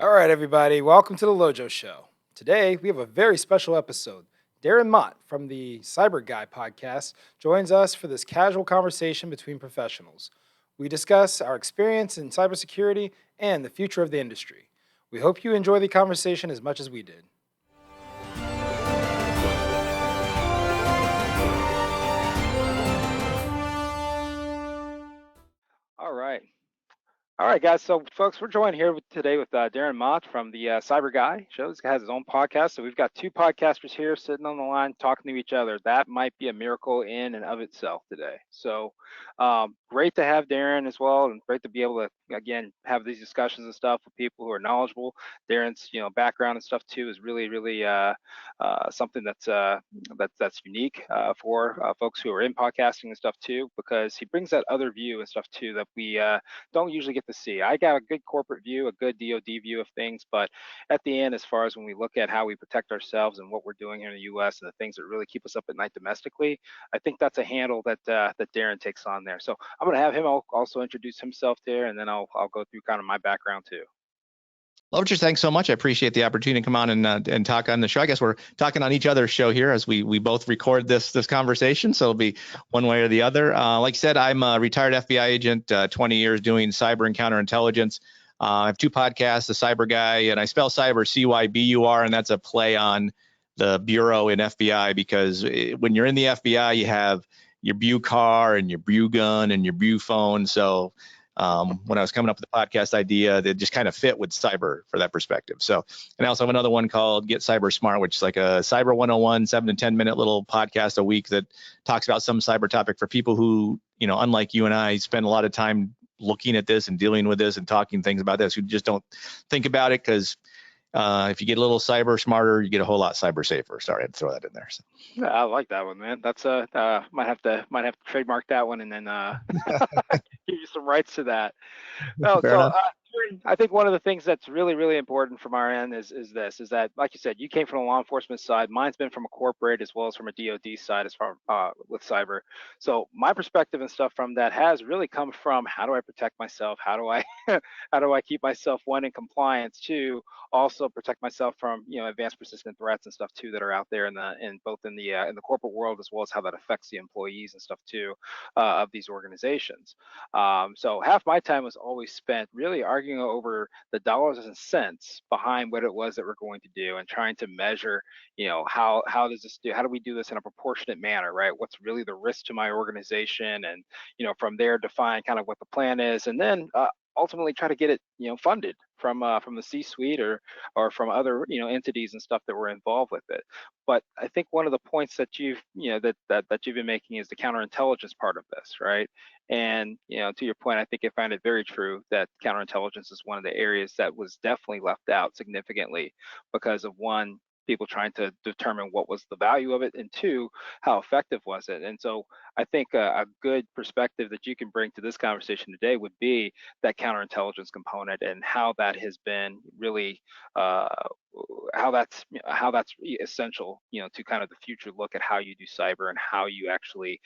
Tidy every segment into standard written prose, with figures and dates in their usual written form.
All right, everybody, welcome to the LoJo Show. Today, we have a very special episode. Darren Mott from the CyBUr Guy podcast joins us for this casual conversation between professionals. We discuss our experience in cybersecurity and the future of the industry. We hope you enjoy the conversation as much as we did. All right. All right, guys. So, folks, we're joined here today with Darren Mott from the CyBUr Guy show. This guy has his own podcast. So we've got two podcasters here sitting on the line talking to each other. That might be a miracle in and of itself today. So great to have Darren as well, and great to be able to, again, have these discussions and stuff with people who are knowledgeable. Darren's, background and stuff too is really, really something that's unique for folks who are in podcasting and stuff too, because he brings that other view and stuff too that we don't usually get to see. I got a good corporate view, a good DoD view of things, but at the end, as far as when we look at how we protect ourselves and what we're doing here in the U.S. and the things that really keep us up at night domestically, I think that's a handle that Darren takes on there. So I'm going to have him also introduce himself there, and then I'll go through kind of my background too. LoJo, thanks so much. I appreciate the opportunity to come on and talk on the show. I guess we're talking on each other's show here as we both record this conversation, so it'll be one way or the other. Like you said, I'm a retired FBI agent, 20 years doing cyber and counterintelligence. I have two podcasts, the CyBUr Guy, and I spell cyber CYBUR, and that's a play on the bureau in FBI, because when you're in the FBI, you have your BU car and your BU gun and your BU phone. So when I was coming up with the podcast idea, that just kind of fit with cyber for that perspective. So, and I also have another one called Get Cyber Smart, which is like a Cyber 101, 7 to 10 minute little podcast a week that talks about some cyber topic for people who, unlike you and I, spend a lot of time looking at this and dealing with this and talking things about this, who just don't think about it, because if you get a little cyber smarter, you get a whole lot cyber safer. Sorry, I had to throw that in there. So. Yeah, I like that one, man. That's might have to trademark that one and then give you some rights to that. No, so I think one of the things that's really, really important from our end is that, like you said, you came from the law enforcement side. Mine's been from a corporate as well as from a DoD side as far with cyber. So my perspective and stuff from that has really come from, how do I protect myself? How do I how do I keep myself, one, in compliance, two, also protect myself from advanced persistent threats and stuff too that are out there in both in the corporate world, as well as how that affects the employees and stuff too of these organizations. So half my time was always spent really arguing over the dollars and cents behind what it was that we're going to do, and trying to measure, how do we do this in a proportionate manner, right? What's really the risk to my organization, and from there define kind of what the plan is, and then ultimately try to get it funded from the C-suite or from other entities and stuff that were involved with it. But I think one of the points that you've that you've been making is the counterintelligence part of this, right? And to your point, I find it very true that counterintelligence is one of the areas that was definitely left out significantly because of, one, people trying to determine what was the value of it, and two, how effective was it. And so I think a good perspective that you can bring to this conversation today would be that counterintelligence component, and how that has been really how that's essential, to kind of the future look at how you do cyber and how you actually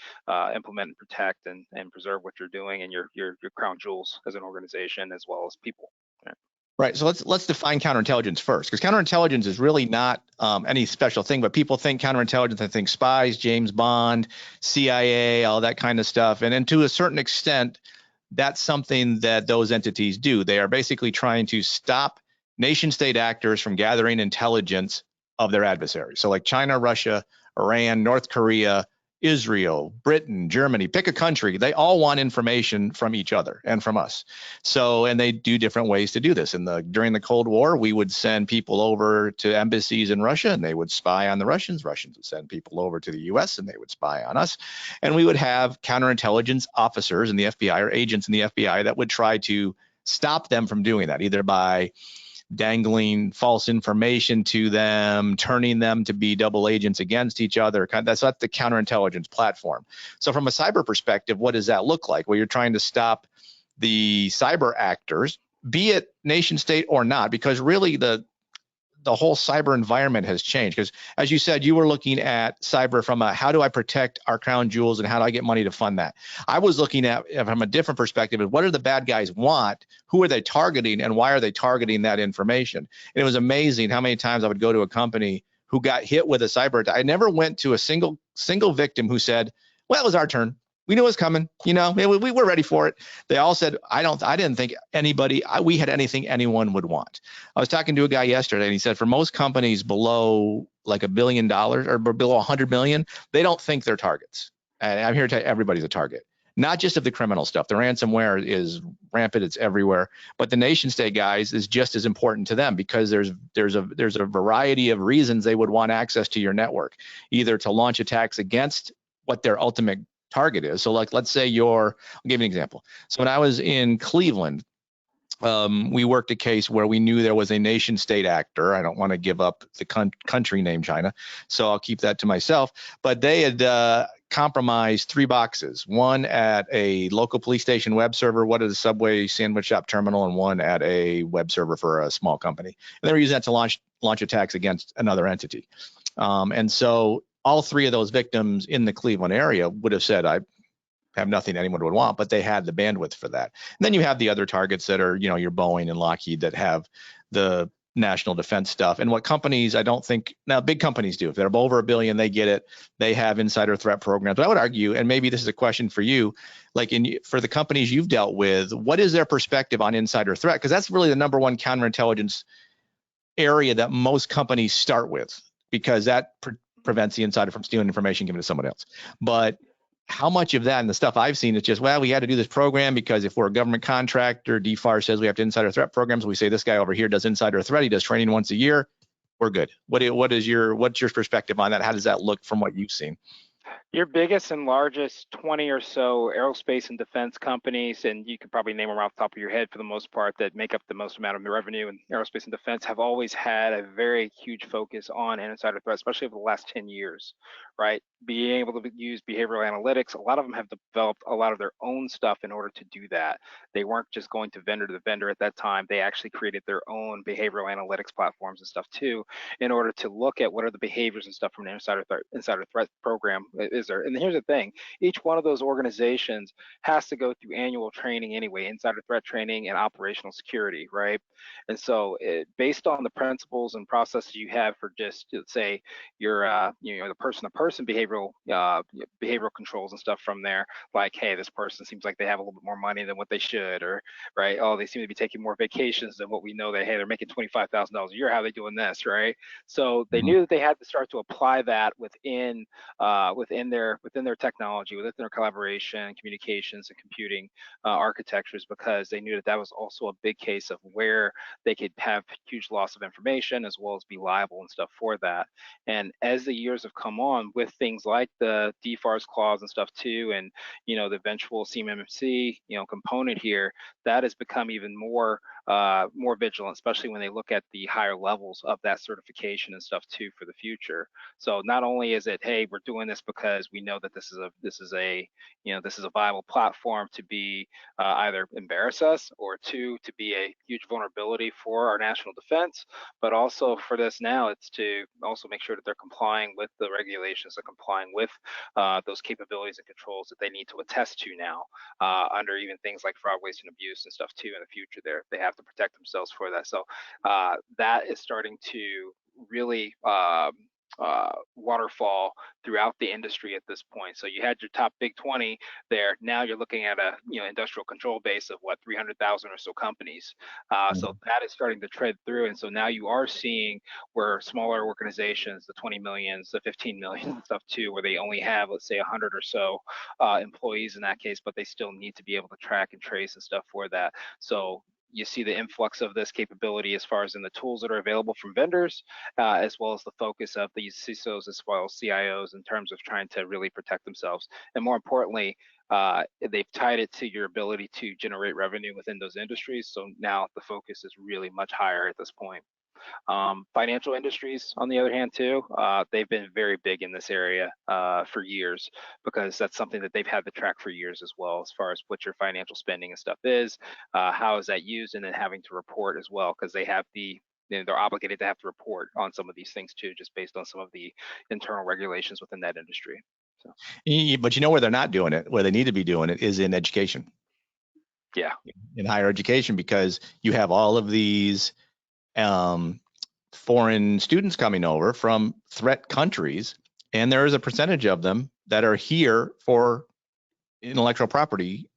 implement and protect and preserve what you're doing and your crown jewels as an organization as well as people. Right. So let's define counterintelligence first, because counterintelligence is really not any special thing. But people think counterintelligence, I think spies, James Bond, CIA, all that kind of stuff. And then to a certain extent, that's something that those entities do. They are basically trying to stop nation state actors from gathering intelligence of their adversaries. So like China, Russia, Iran, North Korea, Israel, Britain, Germany, pick a country, they all want information from each other and from us. So, and they do different ways to do this. During the Cold War, we would send people over to embassies in Russia and they would spy on the Russians. Russians would send people over to the US and they would spy on us. And we would have counterintelligence officers in the FBI or agents in the FBI that would try to stop them from doing that, either by dangling false information to them, turning them to be double agents against each other. That's not the counterintelligence platform. So from a cyber perspective, what does that look like? Well, you're trying to stop the cyber actors, be it nation state or not, because really the the whole cyber environment has changed. Because as you said, you were looking at cyber from a, how do I protect our crown jewels and how do I get money to fund that? I was looking at from a different perspective of what do the bad guys want, who are they targeting, and why are they targeting that information? And it was amazing how many times I would go to a company who got hit with a cyber attack. I never went to a single victim who said, well, it was our turn. We knew it was coming. You know, we were ready for it. They all said, I didn't think we had anything anyone would want. I was talking to a guy yesterday and he said, for most companies below like $1 billion or below 100 million, they don't think they're targets. And I'm here to tell you, everybody's a target, not just of the criminal stuff. The ransomware is rampant. It's everywhere. But the nation state guys is just as important to them because there's a variety of reasons they would want access to your network, either to launch attacks against what their ultimate target is. So like, let's say I'll give you an example. So when I was in Cleveland, we worked a case where we knew there was a nation state actor. I don't want to give up the country name China, so I'll keep that to myself. But they had compromised 3 boxes, one at a local police station web server, one at a Subway sandwich shop terminal, and one at a web server for a small company. And they were using that to launch attacks against another entity. And so all 3 of those victims in the Cleveland area would have said, I have nothing anyone would want, but they had the bandwidth for that. And then you have the other targets that are, your Boeing and Lockheed that have the national defense stuff. And what companies, I don't think, now big companies do, if they're over $1 billion, they get it. They have insider threat programs. But I would argue, and maybe this is a question for you, like for the companies you've dealt with, what is their perspective on insider threat? Because that's really the number one counterintelligence area that most companies start with, because that prevents the insider from stealing information given to someone else. But how much of that, and the stuff I've seen, is just, well, we had to do this program because if we're a government contractor, DFAR says we have to insider threat programs. We say this guy over here does insider threat. He does training once a year. We're good. What's your perspective on that? How does that look from what you've seen? Your biggest and largest 20 or so aerospace and defense companies, and you could probably name them off the top of your head for the most part, that make up the most amount of the revenue in aerospace and defense, have always had a very huge focus on insider threat, especially over the last 10 years, right? Being able to use behavioral analytics, a lot of them have developed a lot of their own stuff in order to do that. They weren't just going to vendor at that time. They actually created their own behavioral analytics platforms and stuff too, in order to look at what are the behaviors and stuff from an insider threat program is there. And here's the thing, each one of those organizations has to go through annual training anyway, insider threat training and operational security, right? And so based on the principles and processes you have for just, let's say, your the person-to-person behavioral controls and stuff from there, like, hey, this person seems like they have a little bit more money than what they should, or right, oh, they seem to be taking more vacations than what we know that, hey, they're making $25,000 a year, how are they doing this, right? So they knew that they had to start to apply that within their technology, within their collaboration, communications, and computing architectures, because they knew that that was also a big case of where they could have huge loss of information as well as be liable and stuff for that. And as the years have come on with things like the DFARS clause and stuff too, and the eventual CMMC component here, that has become even more vigilant, especially when they look at the higher levels of that certification and stuff too for the future. So not only is it, hey, we're doing this because we know that this is a viable platform to be either embarrass us, or two, to be a huge vulnerability for our national defense, but also for this now, it's to also make sure that they're complying with the regulations, they're complying with those capabilities and controls that they need to attest to now under even things like fraud, waste, and abuse and stuff too in the future. They have to protect themselves for that. So that is starting to really waterfall throughout the industry at this point. So you had your top big 20 there. Now you're looking at a industrial control base of 300,000 or so companies. So that is starting to tread through, and so now you are seeing where smaller organizations, the 20 millions, the 15 million stuff too, where they only have, let's say, 100 or so employees in that case, but they still need to be able to track and trace and stuff for that. So you see the influx of this capability as far as in the tools that are available from vendors, as well as the focus of these CISOs as well as CIOs in terms of trying to really protect themselves. And more importantly, they've tied it to your ability to generate revenue within those industries. So now the focus is really much higher at this point. Financial industries, on the other hand, too, they've been very big in this area for years, because that's something that they've had to track for years as well, as far as what your financial spending and stuff is, how is that used, and then having to report as well, because they have the they're obligated to have to report on some of these things too, just based on some of the internal regulations within that industry. So. But you know where they're not doing it, where they need to be doing it is in education. Yeah. In higher education, because you have all of these foreign students coming over from threat countries, and there is a percentage of them that are here for intellectual property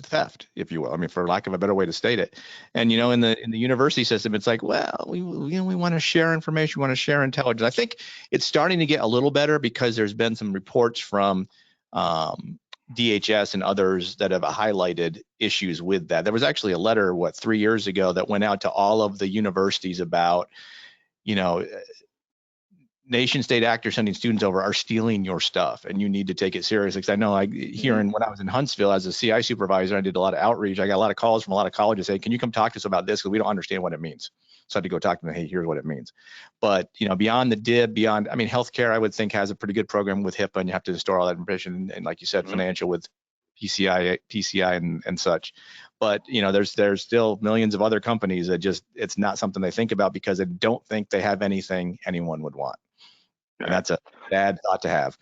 theft, if you will. I mean, for lack of a better way to state it. And in the university system, it's like, well, we want to share information, we want to share intelligence. I think it's starting to get a little better because there's been some reports from DHS and others that have highlighted issues with that. There was actually a letter, 3 years ago, that went out to all of the universities about, nation state actors sending students over are stealing your stuff, and you need to take it seriously. Because I know, when I was in Huntsville as a CI supervisor, I did a lot of outreach. I got a lot of calls from a lot of colleges saying, "Can you come talk to us about this? Because we don't understand what it means." So I had to go talk to them. Hey, here's what it means. But beyond the DIB, healthcare, I would think has a pretty good program with HIPAA, and you have to store all that information. And like you said, financial with PCI and such. But there's still millions of other companies that it's not something they think about because they don't think they have anything anyone would want. And that's a bad thought to have.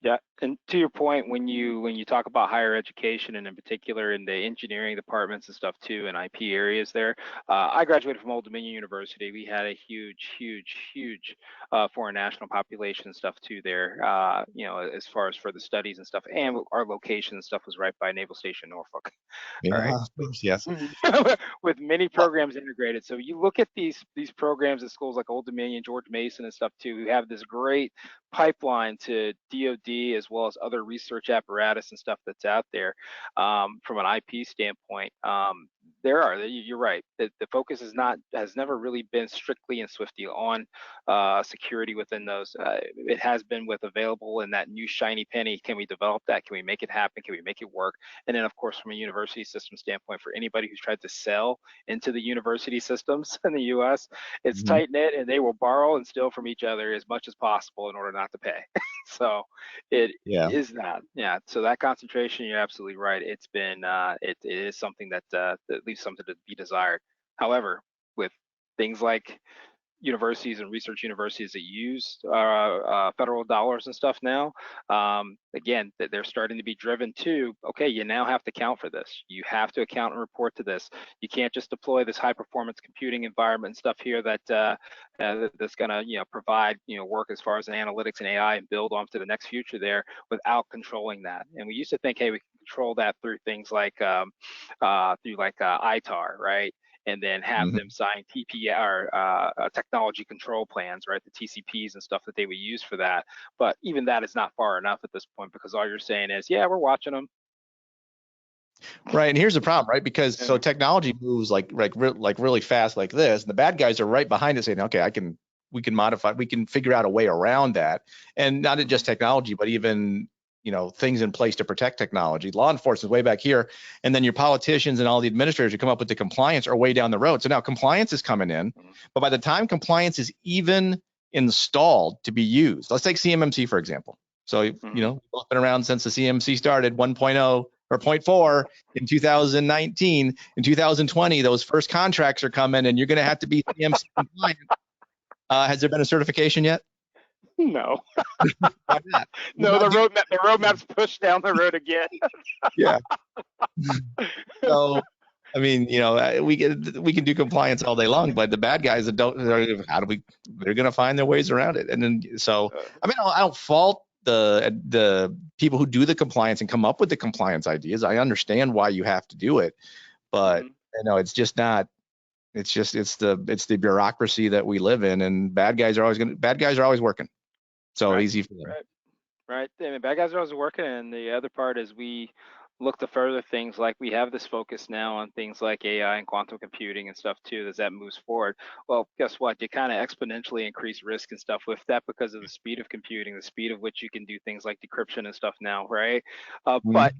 Yeah, and to your point, when you talk about higher education, and in particular in the engineering departments and stuff too, and IP areas there, I graduated from Old Dominion University. We had a huge foreign national population and stuff too there. As far as for the studies and stuff, and our location and stuff was right by Naval Station Norfolk. Yeah, all right. Yes. With many programs integrated. So you look at these programs at schools like Old Dominion, George Mason, and stuff too, who have this great pipeline to DoD as well as other research apparatus and stuff that's out there. From an IP standpoint, you're right. The focus has never really been strictly and swiftly on security within those. It has been with available in that new shiny penny. Can we develop that? Can we make it happen? Can we make it work? And then, of course, from a university system standpoint, for anybody who's tried to sell into the university systems in the U.S., it's tight knit, and they will borrow and steal from each other as much as possible in order not to pay. So it is that. Yeah. So that concentration, you're absolutely right. It's been it is something that leaves something to be desired. However, with things like universities and research universities that use federal dollars and stuff now, again, they're starting to be driven to, okay, you now have to account for this. You have to account and report to this. You can't just deploy this high performance computing environment and stuff here that's going to provide work as far as analytics and AI and build on to the next future there without controlling that. And we used to think, hey, we can control that through things like ITAR, right? And then have them sign TPR technology control plans, right? The TCPs and stuff that they would use for that. But even that is not far enough at this point, because all you're saying is, yeah, we're watching them. Right, and here's the problem, right? Because so technology moves like really fast like this, and the bad guys are right behind it saying, okay, we can modify, we can figure out a way around that, and not just technology, but even things in place to protect technology. Law enforcement is way back here, and then your politicians and all the administrators who come up with the compliance are way down the road. So now compliance is coming in, but by the time compliance is even installed to be used, let's take CMMC for example. So we've been around since the CMC started 1.0 or 0.4 in 2019. In 2020, those first contracts are coming, and you're going to have to be CMC compliant. Has there been a certification yet? No. Why not? No, the roadmap's pushed down the road again. Yeah. So, I mean, we can do compliance all day long, but the bad guys that don't, they're going to find their ways around it. And then, so, I don't fault the people who do the compliance and come up with the compliance ideas. I understand why you have to do it, but it's just not. It's the bureaucracy that we live in, and bad guys are always working. So easy for them. Right. I mean, bad guys are always working, and the other part is we look to further things like we have this focus now on things like AI and quantum computing and stuff too, as that moves forward. Well, guess what? You kind of exponentially increase risk and stuff with that because of the speed of computing, the speed of which you can do things like decryption and stuff now, right? But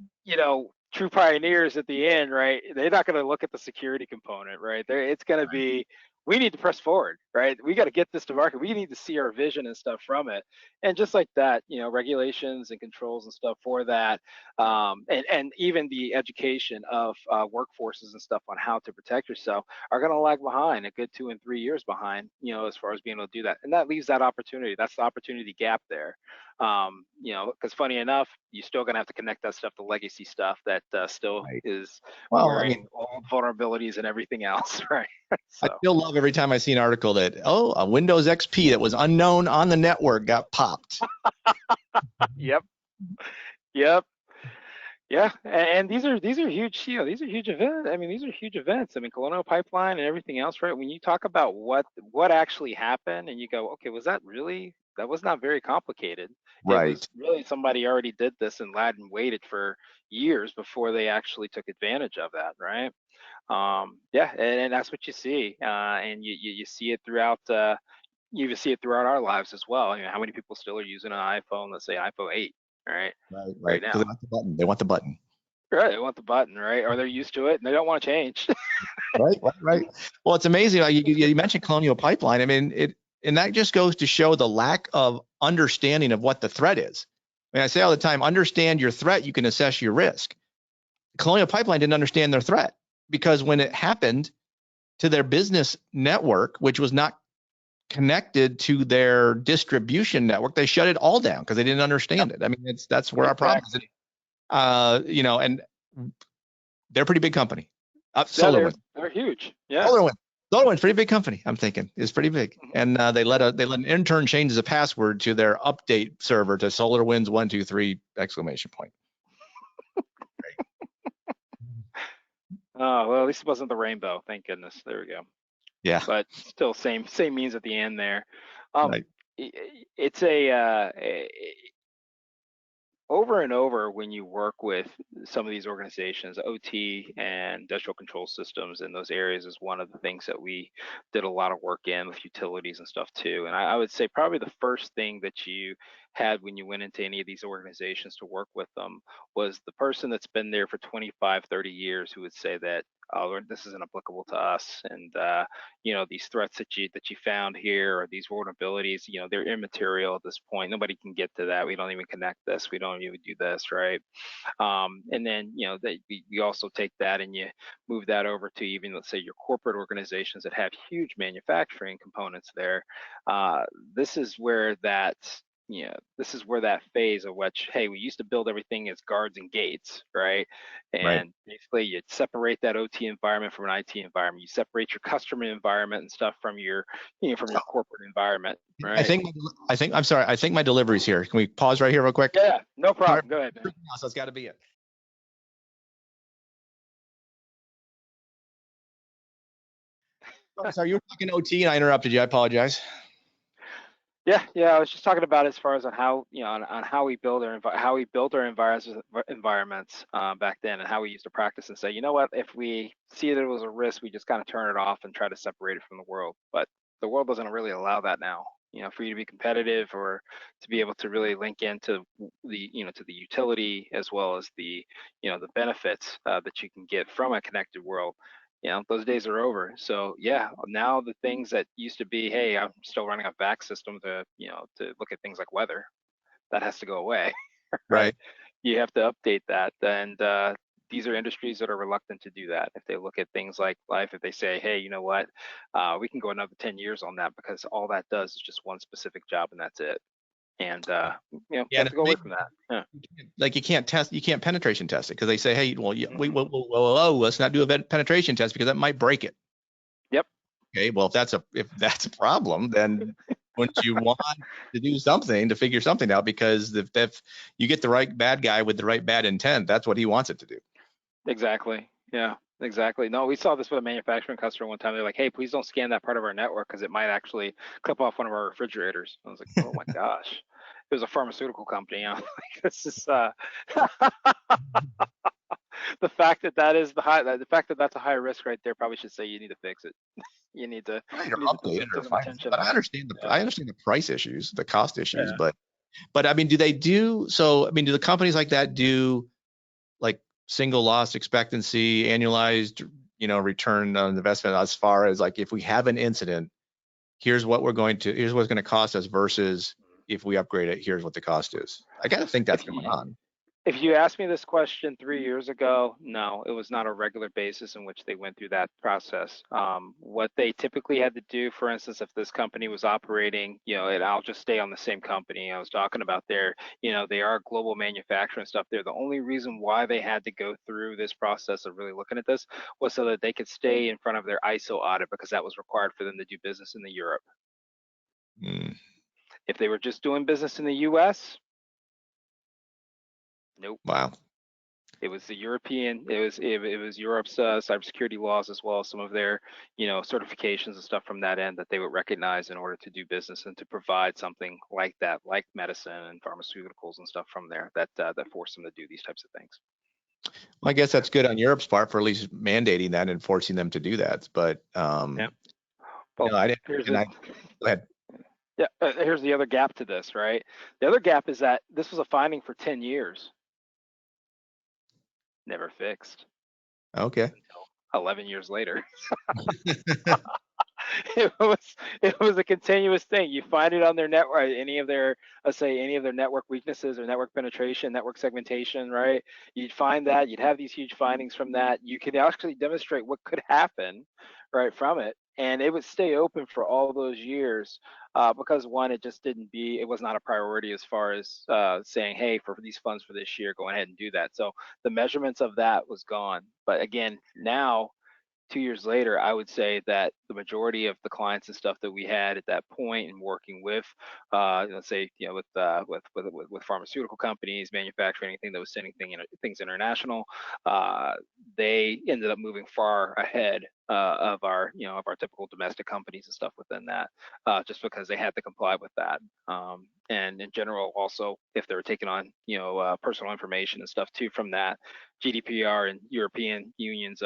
true pioneers at the end, right? They're not going to look at the security component, right? It's going to be, we need to press forward, right? We got to get this to market. We need to see our vision and stuff from it. And just like that, regulations and controls and stuff for that, and even the education of workforces and stuff on how to protect yourself are going to lag behind a good 2 and 3 years behind, as far as being able to do that. And that leaves that opportunity. That's the opportunity gap there. Because funny enough, you're still going to have to connect that stuff to legacy stuff that still Right. is Well, I wearing mean, old vulnerabilities and everything else, right? I So, still love every time I see an article that, a Windows XP that was unknown on the network got popped. yep, yep. Yeah, and these are huge, these are huge events. I mean, these are huge events. I mean, Colonial Pipeline and everything else, right? When you talk about what actually happened, and you go, okay, that was not very complicated. It Right. was really somebody already did this and lad and waited for years before they actually took advantage of that, right? Yeah, and that's what you see, and you see it throughout. You even see it throughout our lives as well. How many people still are using an iPhone, let's say iPhone 8, right? Right. Right Right. Because now. they want the button. They want the button. Right, they want the button, right? Or they're used to it and they don't want to change. Right. Right. Right. Well, it's amazing. You mentioned Colonial Pipeline. I mean, and that just goes to show the lack of understanding of what the threat is. I mean, I say all the time, understand your threat, you can assess your risk. Colonial Pipeline didn't understand their threat because when it happened to their business network, which was not connected to their distribution network, they shut it all down because they didn't understand it. I mean, that's where our problem is. And they're a pretty big company. Yeah, SolarWinds. they're huge. Yeah. SolarWinds. SolarWinds, pretty big company. I'm thinking is pretty big, and they let an intern change the password to their update server to SolarWinds 123 exclamation point. Oh, well, at least it wasn't the rainbow. Thank goodness. There we go. Yeah. But still, same means at the end there. Right. It's over and over when you work with some of these organizations, OT and industrial control systems in those areas is one of the things that we did a lot of work in with utilities and stuff too. And I would say probably the first thing that you had when you went into any of these organizations to work with them was the person that's been there for 25, 30 years who would say that, oh, this isn't applicable to us. And, these threats that you found here or these vulnerabilities, they're immaterial at this point. Nobody can get to that. We don't even connect this. We don't even do this, right? And then, we also take that and you move that over to even, let's say, your corporate organizations that have huge manufacturing components there. This is where this is where that phase of which, hey, we used to build everything as guards and gates, right? Right. And basically you separate that OT environment from an IT environment. You separate your customer environment and stuff from your, from your corporate environment, I right? think I'm sorry. I think my delivery's here. Can we pause right here real quick? Yeah, no problem. Go ahead, man. So it's got to be it. Sorry, you were talking OT and I interrupted you. I apologize. Yeah. I was just talking about as far as on how on how we build how we built our environments back then, and how we used to practice and say, you know what, if we see that it was a risk, we just kind of turn it off and try to separate it from the world. But the world doesn't really allow that now. For you to be competitive or to be able to really link into to the utility as well as the the benefits that you can get from a connected world. Those days are over. So yeah, now the things that used to be, hey, I'm still running a VAC system to, to look at things like weather, that has to go away, right? Right. You have to update that. And these are industries that are reluctant to do that. If they look at things like life, if they say, hey, you know what, we can go another 10 years on that because all that does is just one specific job and that's it. And you Yeah, have to go away from that. Yeah. like you can't penetration test it because they say, hey, well, Mhm. let's not do a penetration test because that might break it. Yep. Okay, well, if that's a problem, then wouldn't you want to do something to figure something out? Because if you get the right bad guy with the right bad intent, that's what he wants it to do. Exactly. Yeah, exactly. No, we saw this with a manufacturing customer one time. They're like, hey, please don't scan that part of our network because it might actually clip off one of our refrigerators. I was like, oh my gosh. It was a pharmaceutical company. I'm like, this is the fact the fact that that's a high risk right there probably should say you need to fix it. You need to Right, or put update it or some find it. attention But on it. I Yeah. understand the price issues, the cost issues, Yeah. but I mean, do they do so? I mean, do the companies like that do like single loss expectancy, annualized return on investment as far as like, if we have an incident, here's what here's what's going to cost us versus if we upgrade it, here's what the cost is. I got to think that's going on. If you asked me this question 3 years ago, no, it was not a regular basis in which they went through that process. What they typically had to do, for instance, if this company was operating, and I'll just stay on the same company I was talking about there, they are a global manufacturer and stuff there. The only reason why they had to go through this process of really looking at this was so that they could stay in front of their ISO audit, because that was required for them to do business in the Europe. If they were just doing business in the US, nope. Wow. It was the European. It was Europe's cybersecurity laws, as well as some of their, certifications and stuff from that end, that they would recognize in order to do business and to provide something like that, like medicine and pharmaceuticals and stuff from there, that force them to do these types of things. Well, I guess that's good on Europe's part for at least mandating that and forcing them to do that. But yeah. Well, I didn't. Go ahead. Yeah, here's the other gap to this, right? The other gap is that this was a finding for 10 years. Never fixed. Okay. Until 11 years later. It was a continuous thing. You find it on their network, any of their network weaknesses or network penetration, network segmentation, right? You'd find that, you'd have these huge findings from that. You could actually demonstrate what could happen, right, from it, and it would stay open for all those years, because one, it was not a priority as far as saying, hey, for these funds for this year, go ahead and do that. So the measurements of that was gone. But again, now, 2 years later, I would say that the majority of the clients and stuff that we had at that point, and working with, let's say, with pharmaceutical companies, manufacturing, anything that was sending things international, they ended up moving far ahead of our typical domestic companies and stuff within that, just because they had to comply with that. And in general, also, if they were taking on personal information and stuff too from that, GDPR and European unions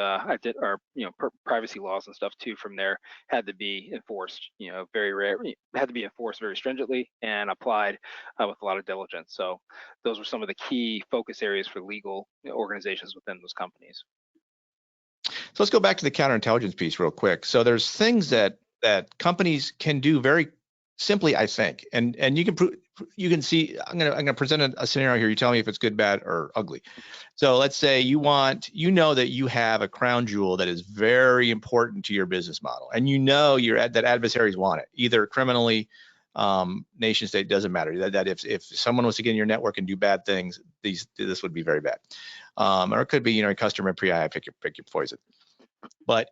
privacy laws and stuff too from there had to be enforced, had to be enforced very stringently and applied with a lot of diligence. So those were some of the key focus areas for legal organizations within those companies. So let's go back to the counterintelligence piece real quick. So there's things that companies can do very simply, I think, and you can see. I'm gonna present a scenario here. You tell me if it's good, bad, or ugly. So let's say you that you have a crown jewel that is very important to your business model, and that adversaries want it, either criminally, nation state, doesn't matter. That if someone was to get in your network and do bad things, this would be very bad. Or it could be a customer PII, pick your poison. But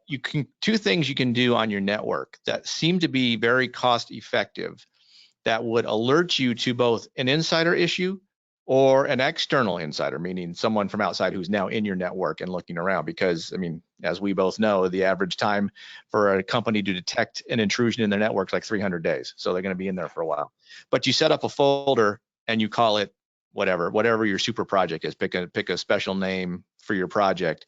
two things you can do on your network that seem to be very cost effective, that would alert you to both an insider issue or an external insider, meaning someone from outside who's now in your network and looking around. Because, I mean, as we both know, the average time for a company to detect an intrusion in their network is like 300 days. So they're going to be in there for a while. But you set up a folder and you call it whatever your super project is. Pick a special name for your project,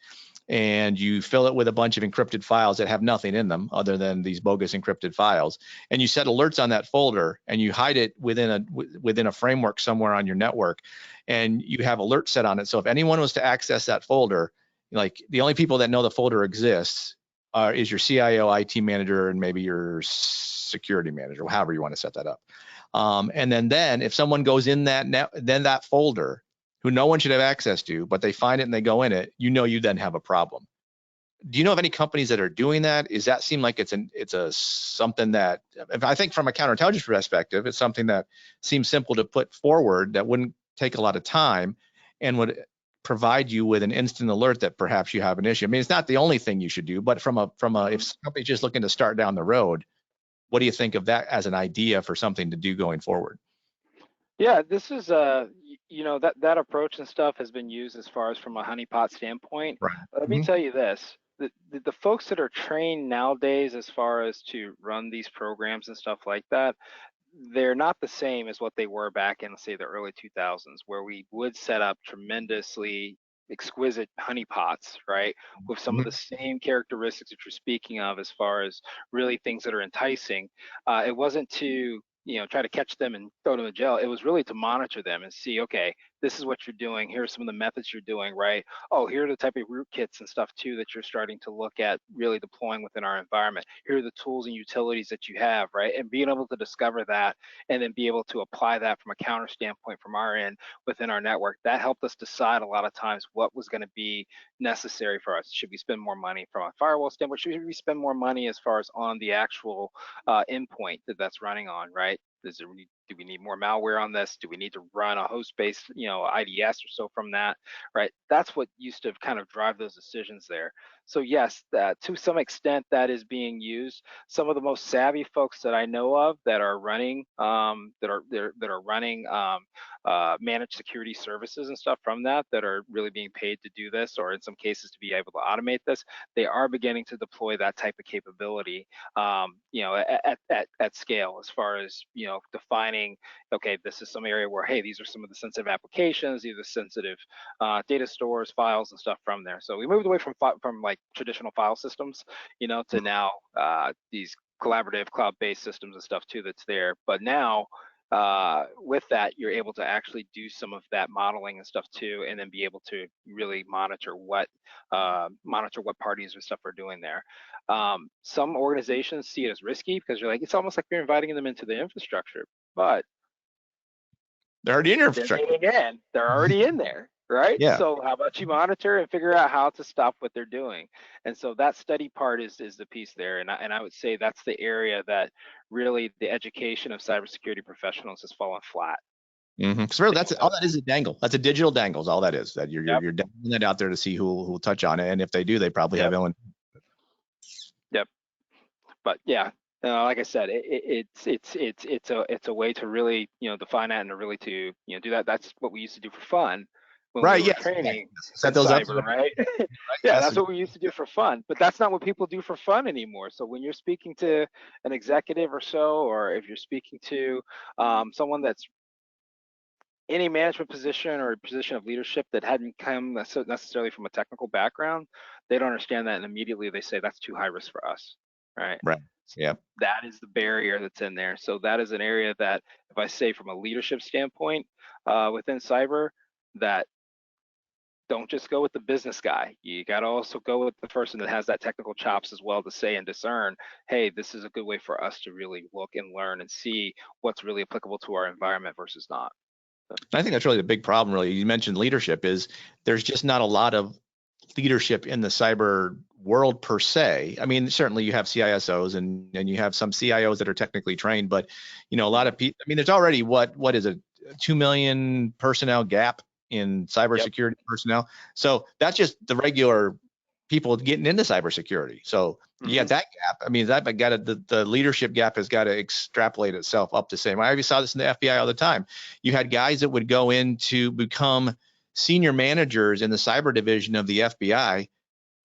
and you fill it with a bunch of encrypted files that have nothing in them other than these bogus encrypted files. And you set alerts on that folder, and you hide it within a framework somewhere on your network, and you have alerts set on it. So if anyone was to access that folder, like, the only people that know the folder exists is your CIO, IT manager, and maybe your security manager, however you want to set that up. And then if someone goes in that folder, who no one should have access to, but they find it and they go in it, you then have a problem. Do you know of any companies that are doing that? Does that seem like it's something that, I think from a counterintelligence perspective, it's something that seems simple to put forward, that wouldn't take a lot of time and would provide you with an instant alert that perhaps you have an issue? I mean, it's not the only thing you should do, but if somebody's just looking to start down the road, what do you think of that as an idea for something to do going forward? Yeah, this is that approach and stuff has been used as far as from a honeypot standpoint. Right. Let me tell you this: the folks that are trained nowadays as far as to run these programs and stuff like that, they're not the same as what they were back in, say, the early 2000s, where we would set up tremendously exquisite honeypots, right, with some of the same characteristics that you're speaking of, as far as really things that are enticing. It wasn't to try to catch them and throw them in jail. It was really to monitor them and see, okay, this is what you're doing. Here are some of the methods you're doing, right? Oh, here are the type of rootkits and stuff too that you're starting to look at really deploying within our environment. Here are the tools and utilities that you have, right? And being able to discover that and then be able to apply that from a counter standpoint from our end within our network, that helped us decide a lot of times what was going to be necessary for us. Should we spend more money from a firewall standpoint? Should we spend more money as far as on the actual endpoint that's running on, right? Do we need more malware on this? Do we need to run a host-based, IDS or so from that, right? That's what used to kind of drive those decisions there. So yes, to some extent that is being used. Some of the most savvy folks that I know of that are running managed security services and stuff from that are really being paid to do this, or in some cases to be able to automate this, they are beginning to deploy that type of capability, at scale, as far as defining, okay, this is some area where, hey, these are some of the sensitive applications, these are sensitive data stores, files, and stuff from there. So we moved away from like traditional file systems, to now these collaborative cloud-based systems and stuff too that's there. But now with that, you're able to actually do some of that modeling and stuff too, and then be able to really monitor what parties or stuff are doing there. Some organizations see it as risky because you're like, it's almost like you're inviting them into the infrastructure, but they're already in your infrastructure. Again, they're already in there, right? Yeah. So how about you monitor and figure out how to stop what they're doing? And so that study part is the piece there. And I would say that's the area that really the education of cybersecurity professionals has fallen flat. Because really, that's all that is, a dangle. That's a digital dangle. Is all that is. That you're dangling that out there to see who will touch on it, and if they do, they probably have ill. Yep. But yeah, like I said, it's a way to really define that and to really to do that. That's what we used to do for fun when we were training. Set those cyber, up, right? Yeah, that's what we used to do for fun. But that's not what people do for fun anymore. So when you're speaking to an executive or so, or if you're speaking to someone that's any management position or position of leadership that hadn't come necessarily from a technical background, they don't understand that, and immediately they say that's too high risk for us, right? Right. Yeah. That is the barrier that's in there. So that is an area that, if I say from a leadership standpoint within cyber, that don't just go with the business guy. You got to also go with the person that has that technical chops as well to say and discern, hey, this is a good way for us to really look and learn and see what's really applicable to our environment versus not. I think that's really the big problem. Really, you mentioned leadership. Is there's just not a lot of leadership in the cyber world per se. I mean, certainly you have CISOs and you have some CIOs that are technically trained, but a lot of people. I mean, there's already what is a 2 million personnel gap in cybersecurity personnel. So that's just the regular people getting into cybersecurity. So you got that gap. I mean, the leadership gap has got to extrapolate itself up the same. I saw this in the FBI all the time. You had guys that would go in to become senior managers in the cyber division of the FBI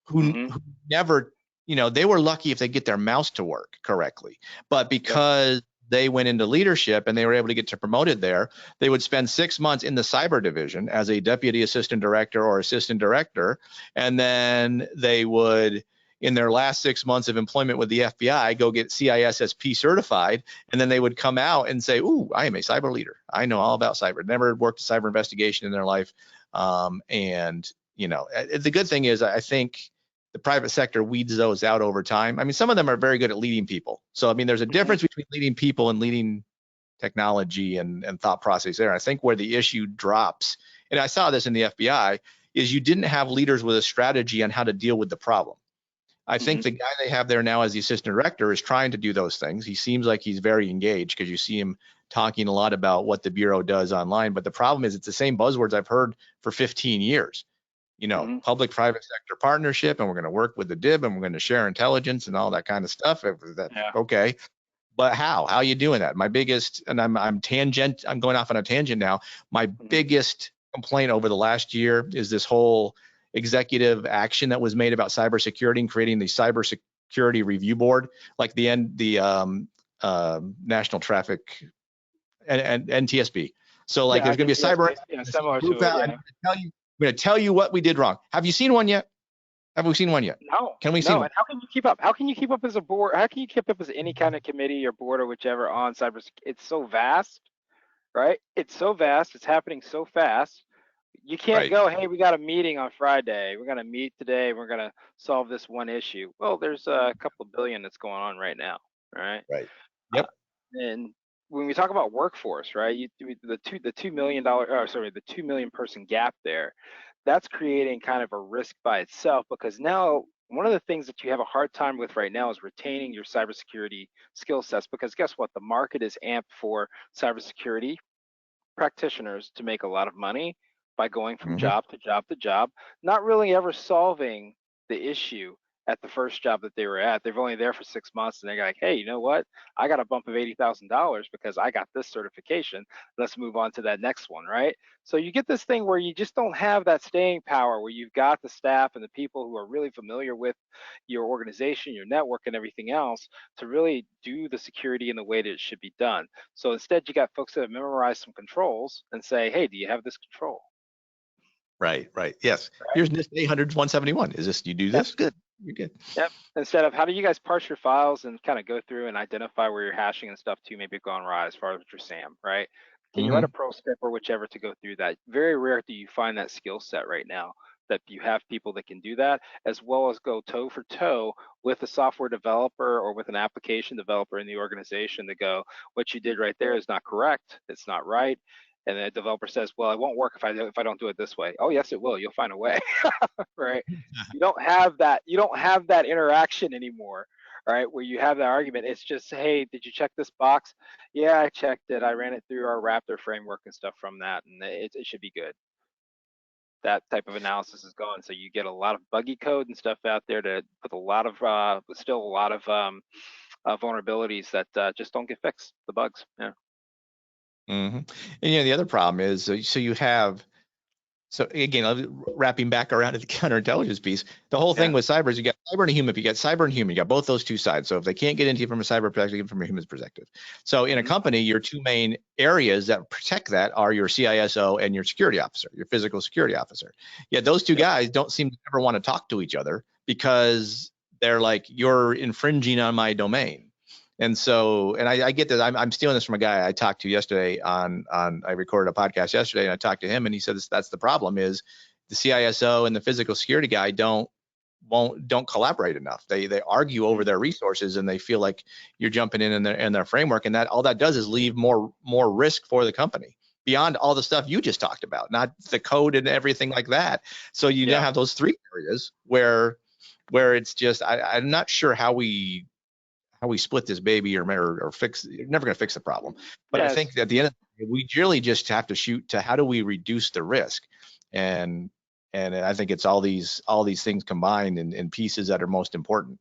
who never, they were lucky if they get their mouse to work correctly. But because they went into leadership and they were able to get promoted there, they would spend 6 months in the cyber division as a deputy assistant director or assistant director. And then they would, in their last 6 months of employment with the FBI, go get CISSP certified. And then they would come out and say, ooh, I am a cyber leader. I know all about cyber. Never worked a cyber investigation in their life. The good thing is, I think the private sector weeds those out over time. I mean, some of them are very good at leading people. So, I mean, there's a difference between leading people and leading technology and thought process there. I think where the issue drops, and I saw this in the FBI, is you didn't have leaders with a strategy on how to deal with the problem. I think the guy they have there now as the assistant director is trying to do those things. He seems like he's very engaged because you see him talking a lot about what the Bureau does online. But the problem is it's the same buzzwords I've heard for 15 years. Public-private sector partnership, and we're going to work with the DIB, and we're going to share intelligence and all that kind of stuff. Okay, but how are you doing that? My biggest, and I'm going off on a tangent now. My biggest complaint over the last year is this whole executive action that was made about cybersecurity and creating the cybersecurity review board, like the National Traffic and NTSB. So like there's going to be a cyber similar to it. I'm going to tell you what we did wrong. Have you seen one yet? Have we seen one yet? No. Can we see one? And how can you keep up? How can you keep up as a board? How can you keep up as any kind of committee or board or whichever on cybersecurity? It's so vast, right? It's so vast. It's happening so fast. You can't Right. go, hey, we got a meeting on Friday. We're gonna meet today. We're gonna solve this one issue. Well, there's a couple of billion that's going on right now. All right. Right. Uh, Yep. and when we talk about workforce, right? The $2 million, or sorry, the 2 million person gap there, that's creating kind of a risk by itself, because now one of the things that you have a hard time with right now is retaining your cybersecurity skill sets, because guess what? The market is amped for cybersecurity practitioners to make a lot of money by going from Hmm. job to job to job, not really ever solving the issue at the first job that they were at. They're only there for 6 months and they're like, hey, you know what? I got a bump of $80,000 because I got this certification. Let's move on to that next one, right? So you get this thing where you just don't have that staying power, where you've got the staff and the people who are really familiar with your organization, your network, and everything else to really do the security in the way that it should be done. So instead, you got folks that have memorized some controls and say, hey, do you have this control? Right. Right. Yes. Right? Here's NIST 800-171. Is this, you do Yep. this? Good. You're good. Yep. Instead of, how do you guys parse your files and kind of go through and identify where you're hashing and stuff too, maybe gone awry as far as your SAM, right? Can you write a Hmm. pro script or whichever to go through that? Very rare do you find that skill set right now, that you have people that can do that, as well as go toe for toe with a software developer or with an application developer in the organization to go, what you did right there is not correct. It's not right. And the developer says, well, it won't work if I don't do it this way. Oh, yes, it will. You'll find a way. Right? You don't have that interaction anymore, right? Where you have that argument. It's just, hey, did you check this box? Yeah, I checked it. I ran it through our Raptor framework and stuff from that, and it should be good. That type of analysis is gone. So you get a lot of buggy code and stuff out there to with a lot of still a lot of vulnerabilities that just don't get fixed. The bugs. Yeah. Hmm. And the other problem is, so you have, so again, wrapping back around to the counterintelligence piece, the whole thing Yeah. with cyber is you got cyber and human. If you got cyber and human, you got both those two sides. So if they can't get into you from a cyber perspective, get from a human's perspective. So in a Hmm. company, your two main areas that protect that are your CISO and your security officer, your physical security officer. Yet those two Yep. guys don't seem to ever want to talk to each other because they're like, you're infringing on my domain. And so, and I get that. I'm stealing this from a guy I talked to yesterday I recorded a podcast yesterday, and I talked to him, and he said that's the problem is the CISO and the physical security guy don't collaborate enough. They argue over their resources, and they feel like you're jumping in their framework, and that all that does is leave more risk for the company beyond all the stuff you just talked about, not the code and everything like that. So you now Yeah. have those three areas where it's just I'm not sure how we split this baby or fix. You're never going to fix the problem, but I Yes. think that at the end of the day, we really just have to shoot to how do we reduce the risk, and I think it's all these things combined in pieces that are most important.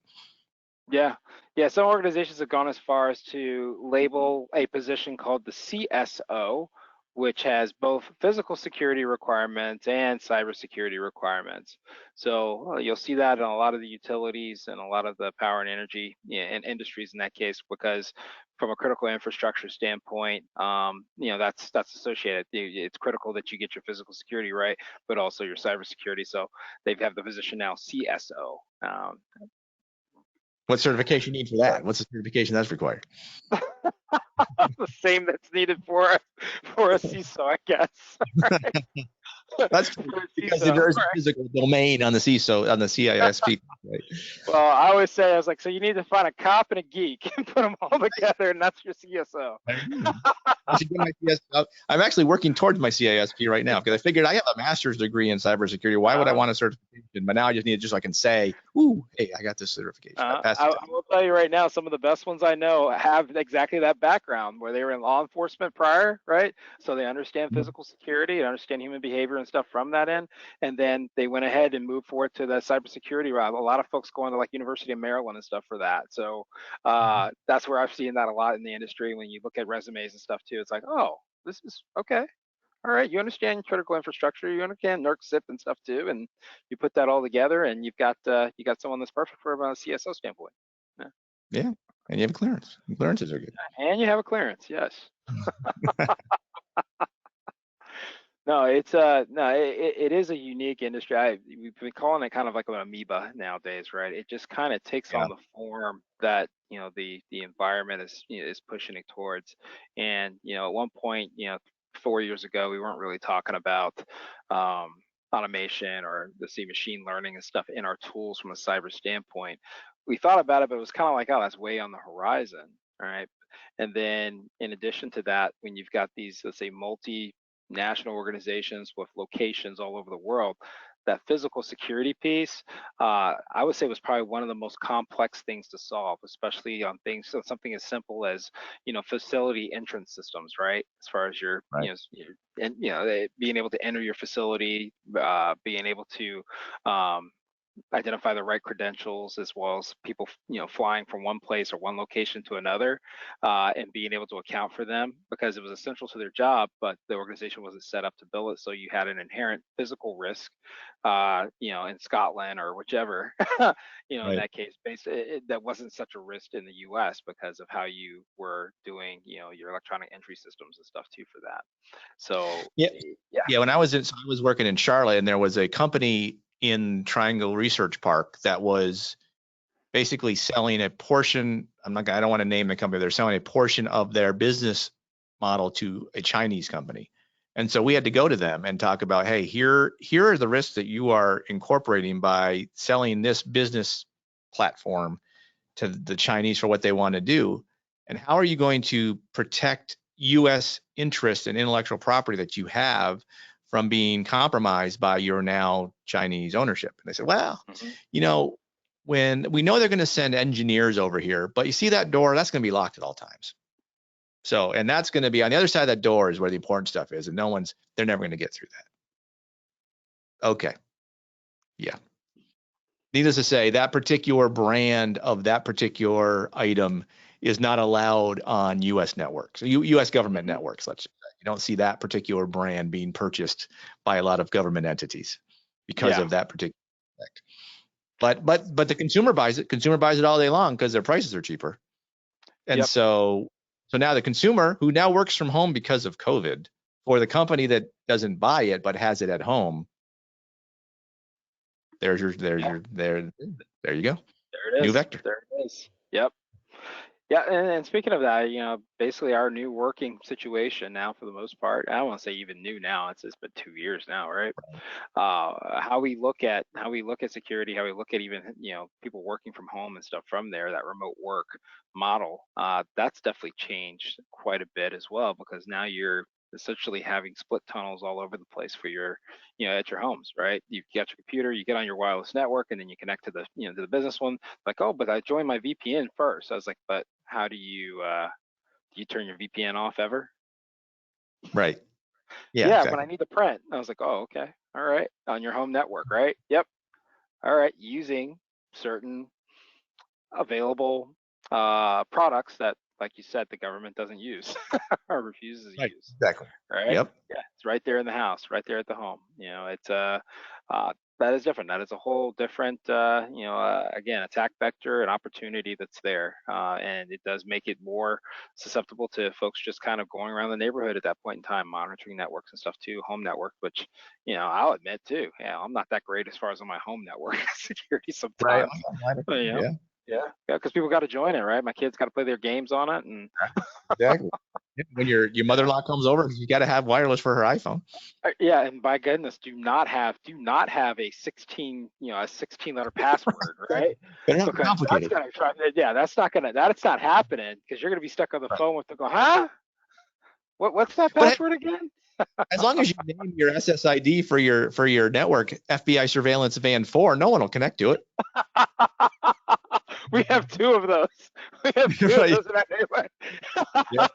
Yeah. Yeah. Some organizations have gone as far as to label a position called the CSO, which has both physical security requirements and cybersecurity requirements. So you'll see that in a lot of the utilities and a lot of the power and energy, yeah, and industries in that case, because from a critical infrastructure standpoint, that's associated. It's critical that you get your physical security right, but also your cybersecurity. So they have the position now CSO. What certification you need for that? What's the certification that's required? The same that's needed for a CISO, I guess. That's true, For a because CISO, there is a right? physical domain on the CISO on the CISP, right? Well, I always say, I was like, so you need to find a cop and a geek and put them all together, and that's your CSO. I know. I should get my CISP. I'm actually working towards my CISP right now because I figured I have a master's degree in cybersecurity. Why would I Uh, want a certification? But now I just need it just so I can say, "Ooh, hey, I got this certification. I passed I the test." will tell you right now, some of the best ones I know have exactly that background, where they were in law enforcement prior, right? So they understand physical security and understand human behavior and stuff from that end. And then they went ahead and moved forward to the cybersecurity route. A lot of folks go into like University of Maryland and stuff for that. So that's where I've seen that a lot in the industry. When you look at resumes and stuff too, it's like, oh, this is okay. All right, you understand critical infrastructure, you understand NERC SIP and stuff too, and you put that all together, and you got someone that's perfect from a CSO standpoint. Yeah. Yeah, and you have a clearance. Clearances are good. And you have a clearance, yes. No, it's no, it is a unique industry. We've been calling it kind of like an amoeba nowadays, right? It just kind of takes Yeah. on the form that the environment is is pushing it towards. And at one point, 4 years ago, we weren't really talking about automation or the machine learning and stuff in our tools from a cyber standpoint. We thought about it, but it was kind of like, oh, that's way on the horizon, all right? And then in addition to that, when you've got these, let's say, multinational organizations with locations all over the world, that physical security piece, I would say was probably one of the most complex things to solve, especially on things, so something as simple as, facility entrance systems, right? As far as Right. and being able to enter your facility, being able to identify the right credentials, as well as people flying from one place or one location to another, and being able to account for them, because it was essential to their job, but the organization wasn't set up to bill it, so you had an inherent physical risk, in Scotland or whichever, in Right. that case, that wasn't such a risk in the US because of how you were doing your electronic entry systems and stuff too for that. So Yeah. yeah. Yeah. When I was working in Charlotte, and there was a company in Triangle Research Park that was basically selling a portion. I don't want to name the company. They're selling a portion of their business model to a Chinese company. And so we had to go to them and talk about, hey, here are the risks that you are incorporating by selling this business platform to the Chinese for what they want to do. And how are you going to protect US interest and intellectual property that you have from being compromised by your now Chinese ownership? And they said, well, Mm-hmm. when we know they're going to send engineers over here, but you see that door, that's going to be locked at all times. So, and that's going to be on the other side of that door is where the important stuff is, and they're never going to get through that. Okay. Yeah. Needless to say, that particular brand of that particular item is not allowed on U.S. networks, U.S. government Mm-hmm. networks. Let's say you don't see that particular brand being purchased by a lot of government entities because Yeah. of that particular effect. But the consumer buys it. Consumer buys it all day long because their prices are cheaper. And Yep. so now the consumer who now works from home because of COVID, for the company that doesn't buy it but has it at home, there you go. There it New is. vector. There it is. Yep. Yeah, and speaking of that, basically our new working situation now, for the most part, I don't want to say even new now. It's been 2 years now, right? How we look at security, how we look at even people working from home and stuff from there, that remote work model, that's definitely changed quite a bit as well, because now you're essentially having split tunnels all over the place for your at your homes, right? You get your computer, you get on your wireless network, and then you connect to the to the business one. Like, oh, but I joined my VPN first. I was like, but how do you turn your VPN off ever? Right. Yeah, Yeah, when I exactly. need to print. I was like, oh, okay. All right. On your home network, right? Yep. All right. Using certain available products that, like you said, the government doesn't use or refuses to Right. use. Exactly. Right? Yep. Yeah, it's right there in the house, right there at the home. It's that is different. That is a whole different, again, attack vector and opportunity that's there, and it does make it more susceptible to folks just kind of going around the neighborhood at that point in time, monitoring networks and stuff too, home network. Which, I'll admit too, yeah, I'm not that great as far as on my home network security Right. sometimes. But, Yeah. yeah, because people got to join it, right? My kids got to play their games on it, and Exactly. Yeah, when your yeah. mother-in-law comes over, you got to have wireless for her iPhone. Yeah, and by goodness, do not have a 16-letter password, right? Better not be Because that's complicated. gonna try. Yeah, that's not happening, because you're gonna be stuck on the Right. phone with them. Go, huh? What's that But password again? as long as you name your SSID for your network FBI surveillance van 4, no one will connect to it. We have two of those. We have two of Right. those in our neighborhood. Yep.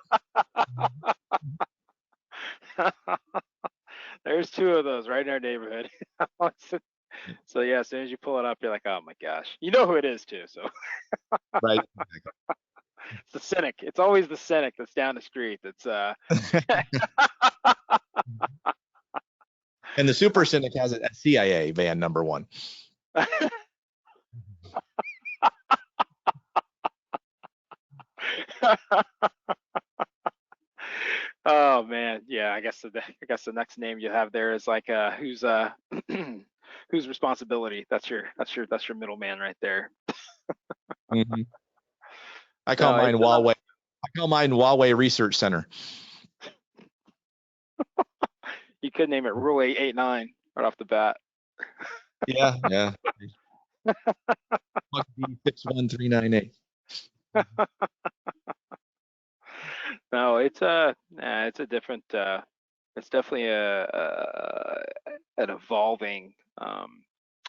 There's two of those right in our neighborhood. So yeah, as soon as you pull it up, you're like, oh my gosh, you know who it is too. So Right. it's the cynic. It's always the cynic that's down the street. That's And the super cynic has it at CIA van number 1. Oh man, yeah. I guess the next name you have there is like who's whose responsibility. That's your middleman right there. Mm-hmm. I call No, mine it's Huawei. I call mine Huawei Research Center. could name it Rule 889 right off the bat. Yeah. 61398. No, it's a different. It's definitely an evolving,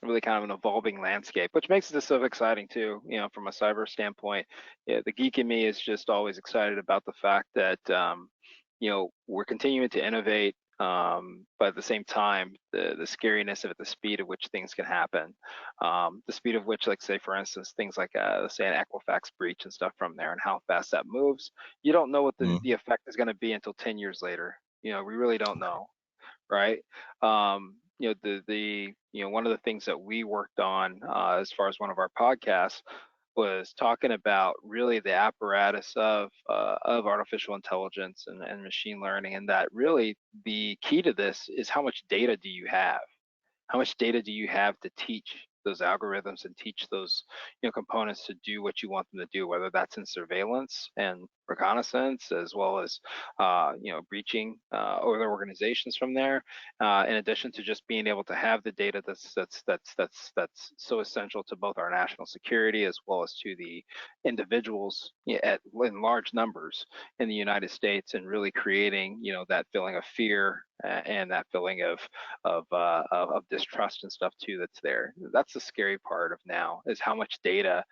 really kind of an evolving landscape, which makes this so exciting too. From a cyber standpoint, yeah, the geek in me is just always excited about the fact that we're continuing to innovate. But at the same time, the scariness of it, the speed at which things can happen, the speed of which, like say for instance, things like let's say an Equifax breach and stuff from there, and how fast that moves. You don't know what the effect is going to be until 10 years later. We really don't know, right? One of the things that we worked on as far as one of our podcasts was talking about really the apparatus of artificial intelligence and machine learning, and that really the key to this is how much data do you have? How much data do you have to teach those algorithms and teach those components to do what you want them to do, whether that's in surveillance and reconnaissance, as well as breaching other organizations from there, in addition to just being able to have the data that's so essential to both our national security as well as to the individuals in large numbers in the United States, and really creating that feeling of fear and that feeling of distrust and stuff too that's there. That's the scary part of now, is how much data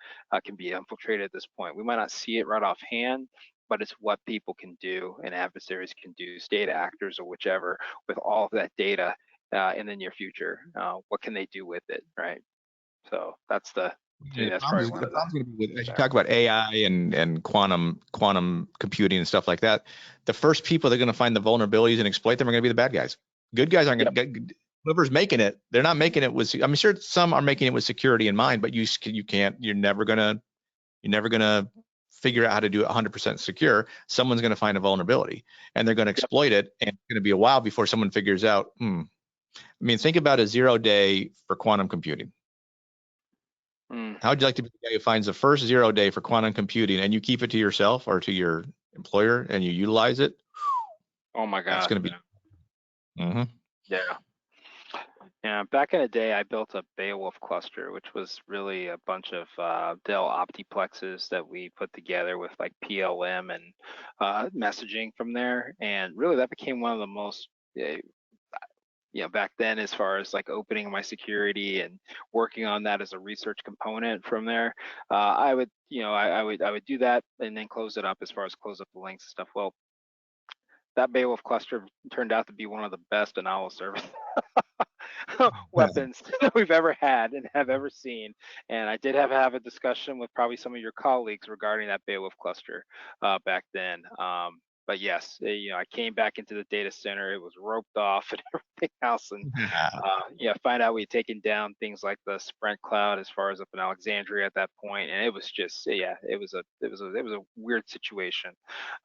can be infiltrated at this point. We might not see it right offhand, but it's what people can do and adversaries can do, state actors or whichever, with all of that data in the near future. What can they do with it, right? So that's that's probably one of the problem's going to be with, as you talk about AI and quantum computing and stuff like that. The first people that are going to find the vulnerabilities and exploit them are going to be the bad guys. Good guys aren't going to get. Whoever's making it, they're not making it with. I'm sure some are making it with security in mind, but you can't. You're never gonna figure out how to do it 100% secure. Someone's going to find a vulnerability and they're going to exploit it, and it's going to be a while before someone figures out. I mean, think about a 0 day for quantum computing. How would you like to be the guy who finds the first 0 day for quantum computing and you keep it to yourself or to your employer and you utilize it? Oh my God. That's going to be. Yeah, back in the day, I built a Beowulf cluster, which was really a bunch of Dell Optiplexes that we put together with like PLM and messaging from there. And really that became one of the most, back then, as far as like opening my security and working on that as a research component from there, I would do that and then close it up as far as close up the links and stuff. Well, that Beowulf cluster turned out to be one of the best denial service weapons that we've ever had and have ever seen. And I did have a discussion with probably some of your colleagues regarding that Beowulf cluster back then. But yes, I came back into the data center. It was roped off and everything else, and find out we had taken down things like the Sprint cloud as far as up in Alexandria at that point, and it was just it was a weird situation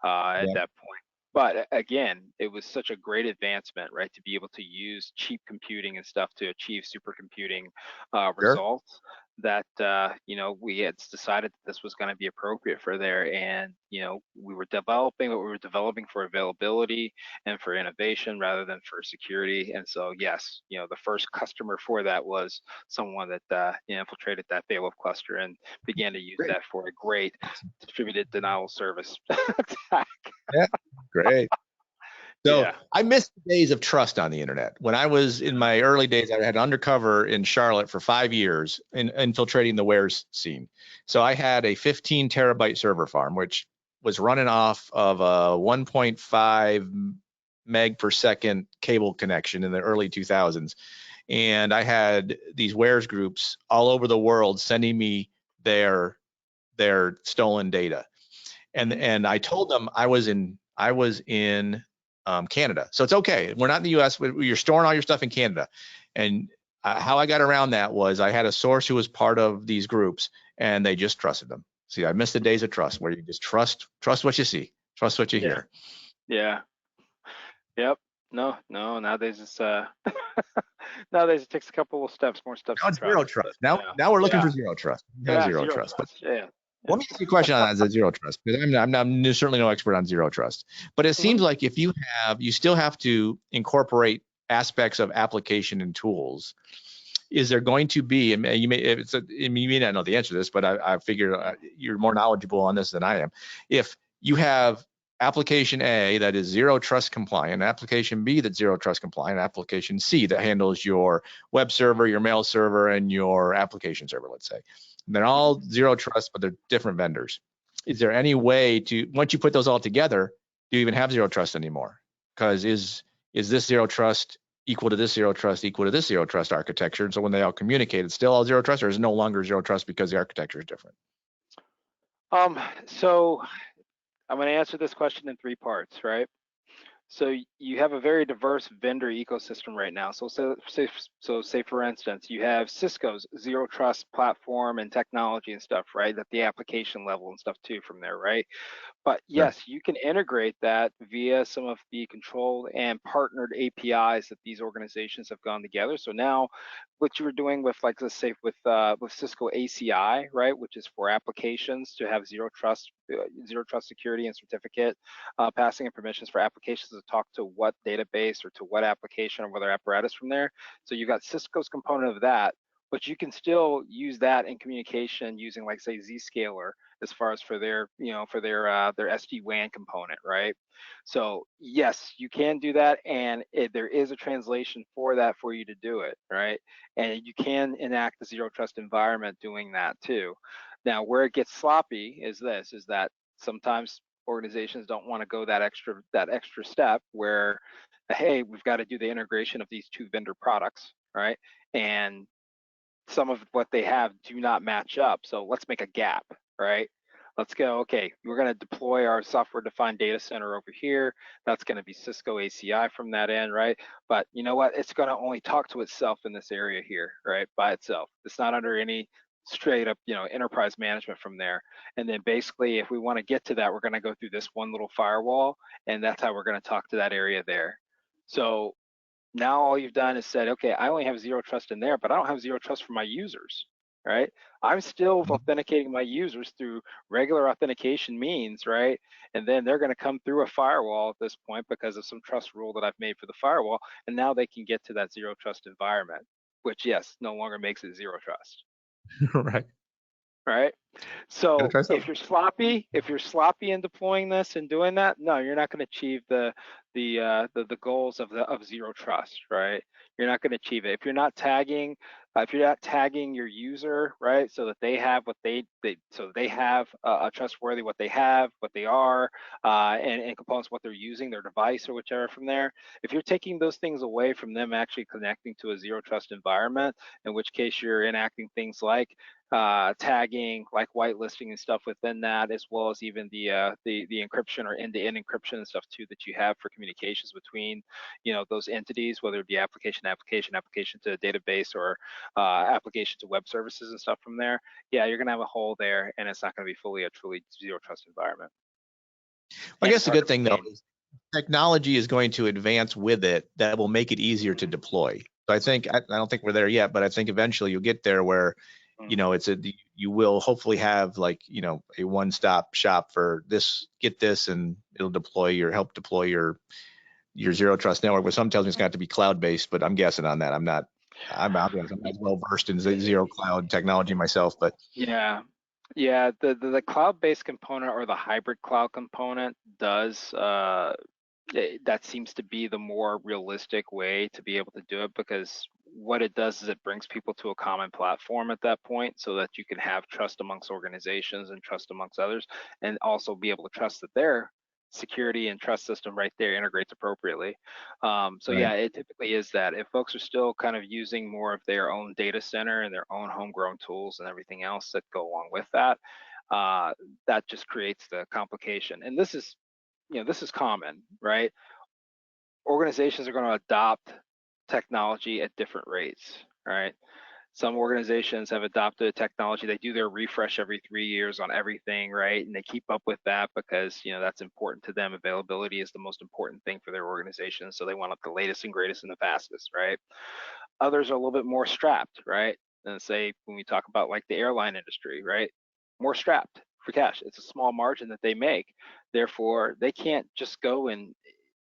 at that point. But again, it was such a great advancement, right, to be able to use cheap computing and stuff to achieve supercomputing results that, we had decided that this was going to be appropriate for there. And, we were developing what we were developing for availability and for innovation rather than for security. And so, yes, the first customer for that was someone that infiltrated that Beowulf cluster and began to use that for a great distributed denial service attack. Yeah, great. So I missed the days of trust on the internet. When I was in my early days, I had undercover in Charlotte for 5 years in infiltrating the wares scene. So I had a 15 terabyte server farm, which was running off of a 1.5 meg per second cable connection in the early 2000s. And I had these wares groups all over the world sending me their stolen data. And I told them I was in Canada. So it's okay. We're not in the US. You're storing all your stuff in Canada. And how I got around that was I had a source who was part of these groups, and they just trusted them. See, I missed the days of trust where you just trust what you see, trust what you hear. Yeah. Yep. No. Nowadays it's nowadays it takes a couple of more steps. Now it's zero trust. Now we're looking for zero trust. Zero trust. But let me ask you a question on that zero trust, because I'm certainly no expert on zero trust. But it seems like if you still have to incorporate aspects of application and tools, is there going to be, and you may not know the answer to this, but I figure you're more knowledgeable on this than I am. If you have application A that is zero trust compliant, application B that's zero trust compliant, application C that handles your web server, your mail server, and your application server, let's say. And they're all zero trust, but they're different vendors. Is there any way to, once you put those all together, do you even have zero trust anymore? Because is this zero trust equal to this zero trust equal to this zero trust architecture? And so when they all communicate, it's still all zero trust, or is it no longer zero trust because the architecture is different? So I'm going to answer this question in 3 parts, right? So you have a very diverse vendor ecosystem right now. So say for instance, you have Cisco's zero trust platform and technology and stuff, right? At the application level and stuff too from there, right? But yes, you can integrate that via some of the controlled and partnered APIs that these organizations have gone together. So now, what you were doing with, like, let's say with Cisco ACI, right, which is for applications to have zero trust security and certificate passing and permissions for applications to talk to what database or to what application or whether apparatus from there. So you got Cisco's component of that, but you can still use that in communication using, like, say, Zscaler as far as for their, their SD-WAN component, right? So yes, you can do that, and there is a translation for that for you to do it, right? And you can enact the zero trust environment doing that too. Now, where it gets sloppy is that sometimes organizations don't want to go that extra step where, hey, we've got to do the integration of these 2 vendor products, right? And some of what they have do not match up. So let's make a gap, right? Let's go, okay, we're going to deploy our software-defined data center over here. That's going to be Cisco ACI from that end, right? But you know what? It's going to only talk to itself in this area here, right? By itself. It's not under any straight up, enterprise management from there. And then basically, if we want to get to that, we're going to go through this one little firewall, and that's how we're going to talk to that area there. So now all you've done is said, okay, I only have zero trust in there, but I don't have zero trust for my users, right? I'm still authenticating my users through regular authentication means, right? And then they're going to come through a firewall at this point because of some trust rule that I've made for the firewall, and now they can get to that zero trust environment, which, yes, no longer makes it zero trust. Right. Right. So Try if you're sloppy in deploying this and doing that, no, you're not going to achieve the goals of zero trust, right? You're not going to achieve it if you're not tagging your user, right? So that they have what they have a trustworthy what they have, what they are, and components what they're using, their device or whichever from there. If you're taking those things away from them actually connecting to a zero trust environment, in which case you're enacting things like tagging, like whitelisting and stuff within that, as well as even the encryption or end-to-end encryption and stuff too that you have for communications between, those entities, whether it be application to a database or application to web services and stuff from there. Yeah, you're gonna have a hole there, and it's not gonna be fully a truly zero trust environment. I guess the good thing though is technology is going to advance with it that will make it easier to deploy. So I don't think we're there yet, but I think eventually you'll get there where, you will hopefully have, like, a one-stop shop for this, get this, and it'll help deploy your zero trust network. But some tells me it's got to be cloud-based, but I'm guessing on that. I'm not as well versed in zero cloud technology myself, but yeah. The cloud-based component or the hybrid cloud component does that seems to be the more realistic way to be able to do it, because what it does is it brings people to a common platform at that point so that you can have trust amongst organizations and trust amongst others, and also be able to trust that their security and trust system right there integrates appropriately. So right. yeah, it typically is that. If folks are still kind of using more of their own data center and their own homegrown tools and everything else that go along with that, that just creates the complication. And this is common, right? Organizations are going to adopt technology at different rates, right? Some organizations have adopted technology. They do their refresh every 3 years on everything, right? And they keep up with that because, that's important to them. Availability is the most important thing for their organization. So they want the latest and greatest and the fastest, right? Others are a little bit more strapped, right? And say when we talk about like the airline industry, right? More strapped for cash. It's a small margin that they make. Therefore, they can't just go and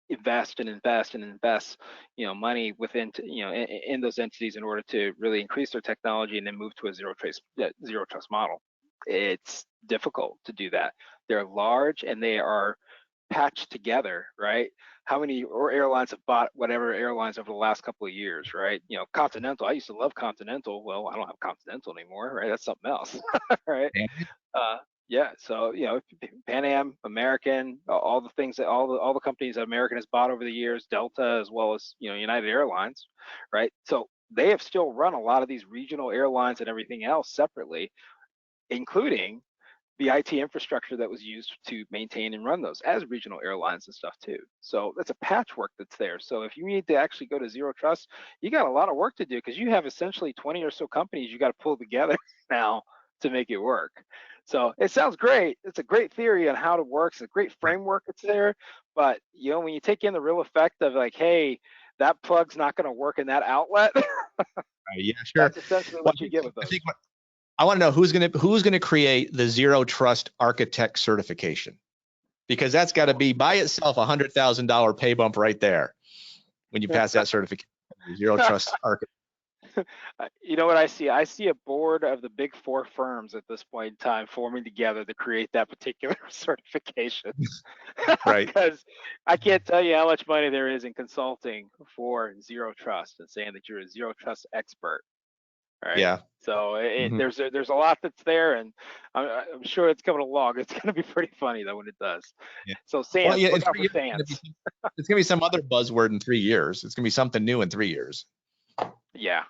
invest and invest and invest, money within, in those entities in order to really increase their technology and then move to a zero trust model. It's difficult to do that. They're large and they are patched together, right? How many airlines have bought whatever airlines over the last couple of years, right? Continental. I used to love Continental. Well, I don't have Continental anymore, right? That's something else, right? Yeah. So Pan Am, American, all the things that all the companies that American has bought over the years, Delta as well as United Airlines, right? So they have still run a lot of these regional airlines and everything else separately, including the IT infrastructure that was used to maintain and run those as regional airlines and stuff too. So that's a patchwork that's there. So if you need to actually go to zero trust, you got a lot of work to do because you have essentially 20 or so companies you got to pull together now to make it work. So it sounds great. It's a great theory on how it works. It's a great framework that's there. But when you take in the real effect of like, hey, that plug's not going to work in that outlet. Yeah, sure. That's essentially what you get with those. I want to know who's going to create the zero trust architect certification, because that's got to be by itself $100,000 pay bump right there when you pass that certification. Zero trust architect. You know what I see? I see a board of the big four firms at this point in time forming together to create that particular certification. Right. Because I can't tell you how much money there is in consulting for zero trust and saying that you're a zero trust expert. Right. Yeah. So there's a lot that's there, and I'm sure it's coming along. It's going to be pretty funny though when it does. Yeah. So SANS, look out for SANS. It's going to be some other buzzword in 3 years. It's going to be something new in 3 years. Yeah.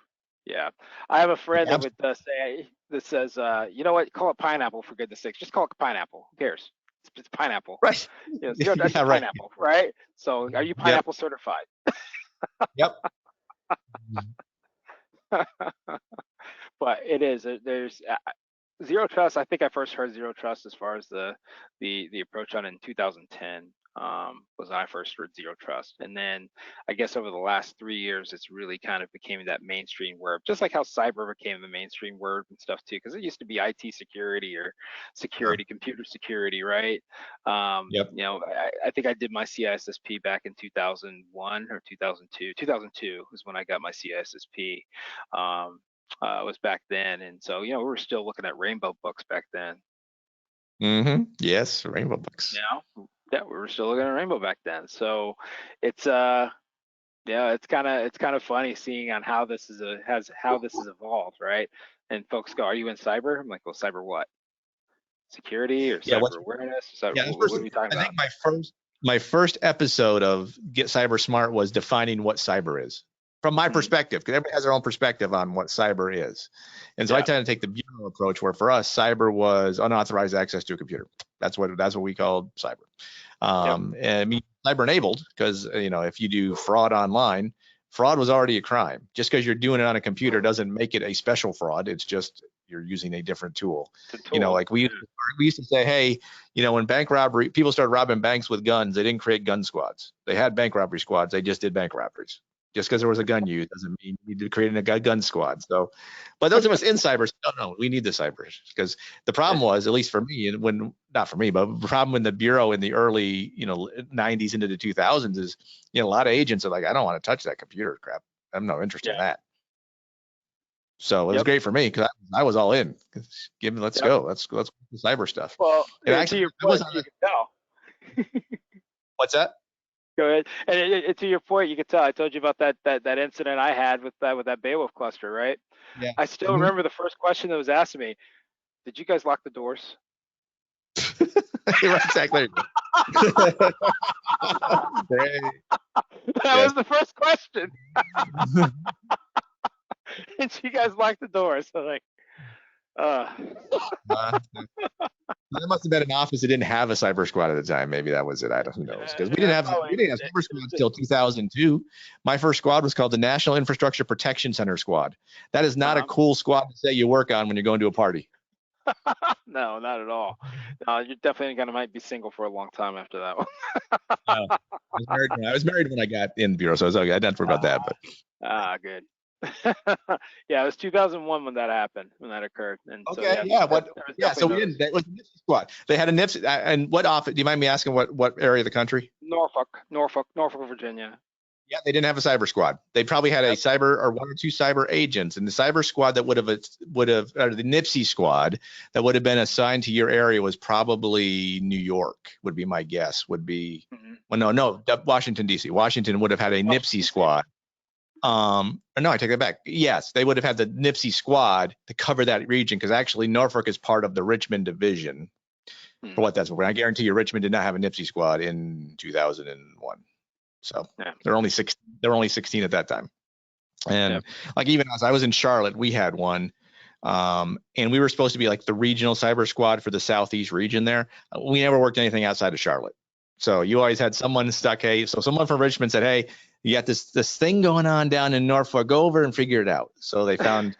I have a friend that would says, you know what? Call it pineapple for goodness sakes. Just call it pineapple. Who cares? It's pineapple. Right. Zero trust is pineapple. Right. So are you pineapple certified? Yep. But it is. There's zero trust. I think I first heard zero trust as far as the approach on in 2010 was when I first heard zero trust, and then I guess over the last 3 years it's really kind of became that mainstream word, just like how cyber became the mainstream word and stuff too, because it used to be IT security or security, computer security, right? Yep. I think I did my CISSP back in 2001 or 2002. 2002 was when I got my CISSP. Was back then, and so we were still looking at rainbow books back then. Yes, rainbow books. Yeah, we were still looking at rainbow back then. So it's it's kind of funny seeing on how this has evolved, right? And folks go, "Are you in cyber?" I'm like, "Well, cyber what? Security or cyber awareness? What are we talking about?" I think my first episode of Get Cyber Smart was defining what cyber is. From my perspective, because everybody has their own perspective on what cyber is. And so I tend to take the bureau approach, where for us, cyber was unauthorized access to a computer. That's what we called cyber. And I mean, cyber enabled, because if you do fraud online, fraud was already a crime. Just because you're doing it on a computer doesn't make it a special fraud. It's just you're using a different tool. Like we used to say, hey, when bank robbery, people started robbing banks with guns, they didn't create gun squads. They had bank robbery squads. They just did bank robberies. Just because there was a gun used doesn't mean you need to create a gun squad. So, but those of us in cyber, no, we need the cyber, because the problem was, at least for me, and not for me, but the problem in the bureau in the early 90s into the 2000s is a lot of agents are like, I don't want to touch that computer crap. I'm not interested in that. So it was great for me because I was all in. Let's go. Let's do the cyber stuff. Well, actually, you can tell. What's that? Go ahead. And to your point, you could tell. I told you about that incident I had with that Beowulf cluster, right? Yeah. I still remember the first question that was asked of me. Did you guys lock the doors? You're right, exactly. That was the first question. Did you guys lock the doors? So like, There must have been an office that didn't have a cyber squad at the time. Maybe that was it. Who knows? Because we didn't have cyber squads until 2002. My first squad was called the National Infrastructure Protection Center Squad. That is not a cool squad to say you work on when you're going to a party. No, not at all. No, you're definitely might be single for a long time after that one. I was married when I got in the bureau, so I was okay. I didn't worry about that. But good. Yeah, it was 2001 when that happened, when that occurred. And okay, so we didn't. That was the NIPSI squad. They had a NIPSI. And what office? Do you mind me asking what area of the country? Norfolk, Virginia. Yeah, they didn't have a cyber squad. They probably had a cyber or 1 or 2 cyber agents, and the cyber squad that would have or the NIPSI squad that would have been assigned to your area was probably New York. Would be my guess. Would be well, no, Washington D.C. Washington would have had a NIPSI squad. No, I take that back. Yes, they would have had the NIPSI squad to cover that region because actually Norfolk is part of the Richmond division. For what that's worth, I guarantee you, Richmond did not have a NIPSI squad in 2001. So they're only 16 at that time. And like even as I was in Charlotte, we had one. And we were supposed to be like the regional cyber squad for the Southeast region there. We never worked anything outside of Charlotte. So you always had someone stuck. Hey, so someone from Richmond said, hey, you got this thing going on down in Norfolk, go over and figure it out. So they found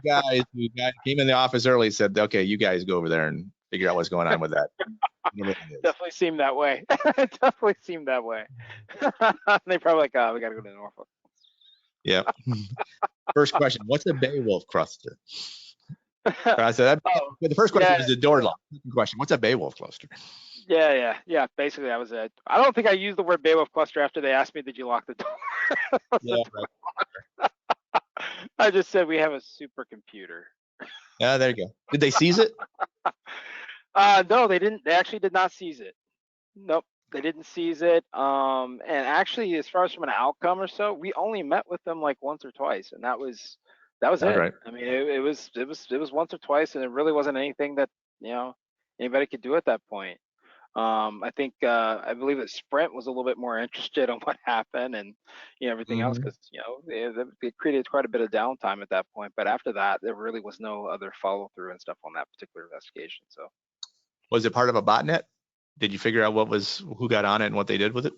guys who came in the office early, said, okay, you guys go over there and figure out what's going on with that. Definitely seemed that way. It definitely seemed that way. They probably like, oh, we got to go to Norfolk. Yeah. First question: what's a Beowulf cluster? I said the first question was the door lock. Second question: what's a Beowulf cluster? Yeah. Basically, that was it. I don't think I used the word Beowulf cluster after they asked me, "Did you lock the door?" Right. I just said we have a supercomputer. Yeah, there you go. Did they seize it? No, they didn't. They actually did not seize it. Nope, they didn't seize it. And actually, as far as from an outcome or so, we only met with them like once or twice, and that was it. Right. I mean, it was once or twice, and it really wasn't anything that anybody could do at that point. I think I believe that Sprint was a little bit more interested in what happened and everything else because it created quite a bit of downtime at that point. But after that, there really was no other follow through and stuff on that particular investigation. So, was it part of a botnet? Did you figure out who got on it and what they did with it?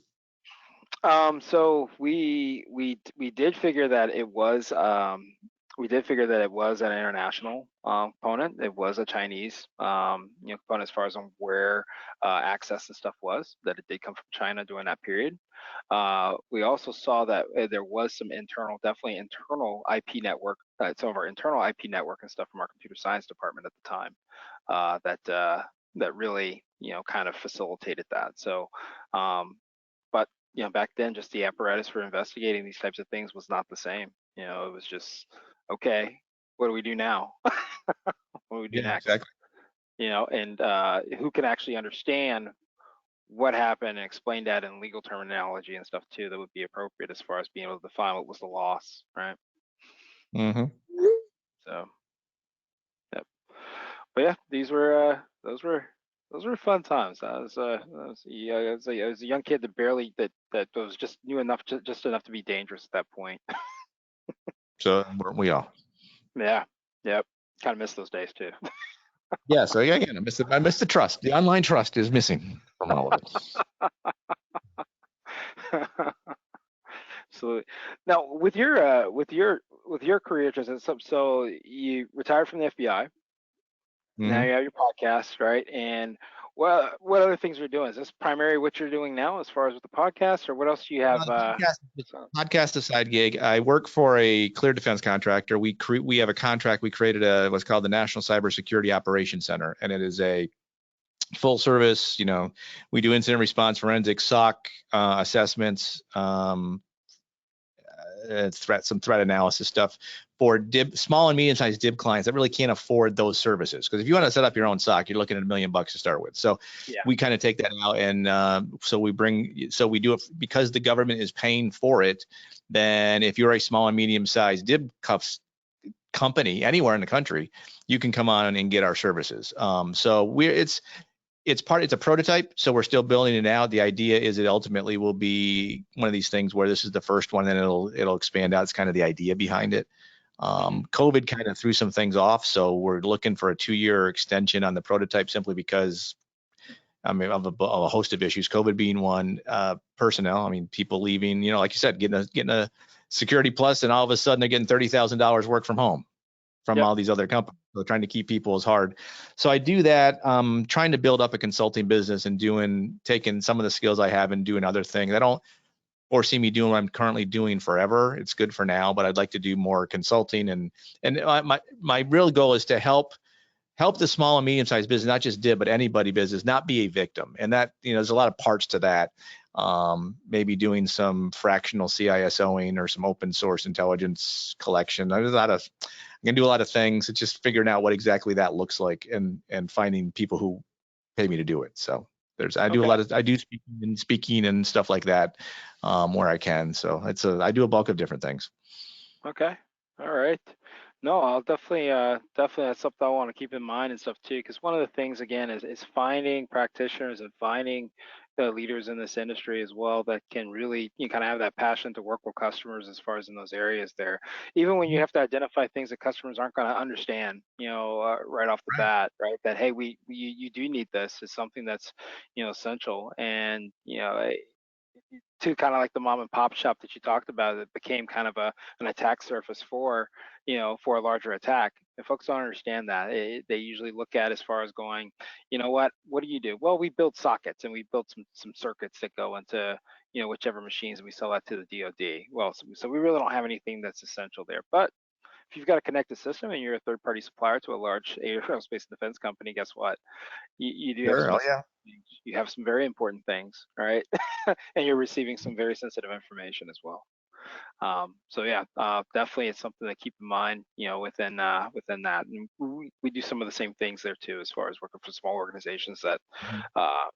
So we did figure that it was an international component. It was a Chinese component as far as on where access and stuff was, that it did come from China during that period. We also saw that there was some definitely internal IP network, some of our internal IP network and stuff from our computer science department at the time that really kind of facilitated that. So but back then, just the apparatus for investigating these types of things was not the same. It was just, okay, what do we do now? What do we do next? Exactly. And who can actually understand what happened and explain that in legal terminology and stuff too that would be appropriate as far as being able to define what was the loss, right? So, yep. But yeah, those were fun times. I was a young kid that was just knew enough, just enough to be dangerous at that point. So weren't we all? Yeah. Yep. Kind of miss those days too. Yeah. So yeah, again, I miss the trust. The online trust is missing from all of it. Absolutely. Now, with your career, so you retired from the FBI. Now you have your podcast, right? And what other things are you doing? Is this primarily what you're doing now as far as with the podcast, or what else do you have? Podcast, a side gig. I work for a clear defense contractor. We have a contract. We created what's called the National Cybersecurity Operations Center, and it is a full service. We do incident response, forensics, SOC assessments, some threat analysis stuff for small and medium-sized DIB clients that really can't afford those services. Because if you want to set up your own SOC, you're looking at $1 million to start with. So we kind of take that out, and so we do it because the government is paying for it. Then if you're a small and medium-sized DIB company anywhere in the country, you can come on and get our services. So it's a prototype, so we're still building it out. The idea is it ultimately will be one of these things where this is the first one, and it'll expand out. It's kind of the idea behind it. COVID kind of threw some things off, so we're looking for a 2-year extension on the prototype simply because of a host of issues, COVID being one, personnel. People leaving, like you said, getting a Security Plus, and all of a sudden they're getting $30,000 work from home from all these other companies. So trying to keep people is hard. So I do that, trying to build up a consulting business and taking some of the skills I have and doing other things. I don't foresee me doing what I'm currently doing forever. It's good for now, but I'd like to do more consulting. And my real goal is to help the small and medium-sized business, not just DIB, but anybody business, not be a victim. And that, there's a lot of parts to that. maybe doing some fractional CISOing or some open source intelligence collection. I'm going to do a lot of things. It's just figuring out what exactly that looks like and finding people who pay me to do it. So I do speaking and stuff like that where I can. So I do a bulk of different things. Okay. All right. No, I'll definitely that's something I want to keep in mind and stuff too. Because one of the things again is finding practitioners and finding the leaders in this industry as well that can really kind of have that passion to work with customers as far as in those areas there. Even when you have to identify things that customers aren't going to understand, right off the bat, right? That hey, you do need this. It's something that's essential, and to kind of like the mom and pop shop that you talked about, it became kind of an attack surface for a larger attack. And folks don't understand that. They usually look at as far as going, what do you do? Well, we build sockets and we built some circuits that go into whichever machines, and we sell that to the DoD. Well, so we really don't have anything that's essential there. But if you've got a connected system and you're a third-party supplier to a large aerospace and defense company, guess what? You do have you have some very important things, right? And you're receiving some very sensitive information as well. So yeah, definitely it's something to keep in mind, within that. And we do some of the same things there too, as far as working for small organizations that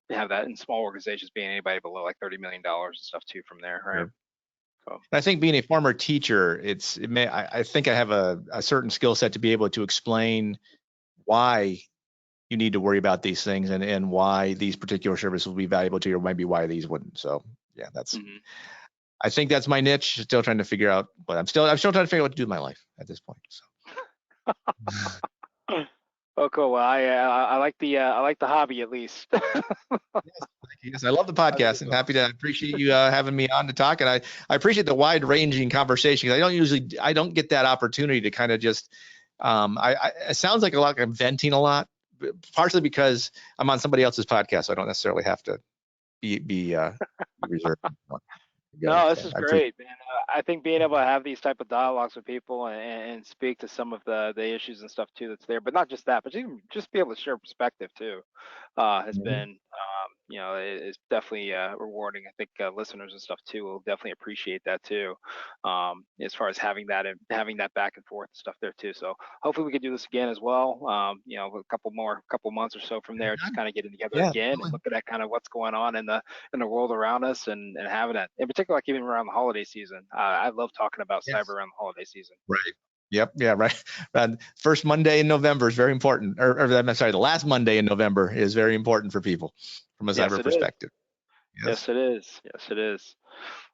have that, and small organizations being anybody below like $30 million and stuff too from there, right? Sure. I think being a former teacher, I think I have a certain skill set to be able to explain why you need to worry about these things and why these particular services will be valuable to you, or maybe why these wouldn't. So yeah, I think that's my niche. Still trying to figure out, but I'm still trying to figure out what to do with my life at this point. So. Oh, cool. Well, I like the hobby at least. Yes, I love the podcast and happy to appreciate you having me on to talk. And I appreciate the wide ranging conversation. I don't get that opportunity to kind of just, it sounds like I'm venting a lot, partially because I'm on somebody else's podcast. So I don't necessarily have to be reserved. No, this is great, man. I think being able to have these type of dialogues with people and speak to some of the issues and stuff too that's there, but not just that, but just be able to share perspective too, has been is definitely rewarding. I think listeners and stuff too will definitely appreciate that too, as far as having that back and forth stuff there too. So hopefully we can do this again as well. A couple months or so from there, just kind of getting together again and looking at kind of what's going on in the world around us and having it, in particular, like even around the holiday season. I love talking about cyber around the holiday season. Right. Yep. Yeah. Right. First Monday in November is very important. Or I'm sorry, the last Monday in November is very important for people from a cyber perspective. Yes, it is. Yes, it is.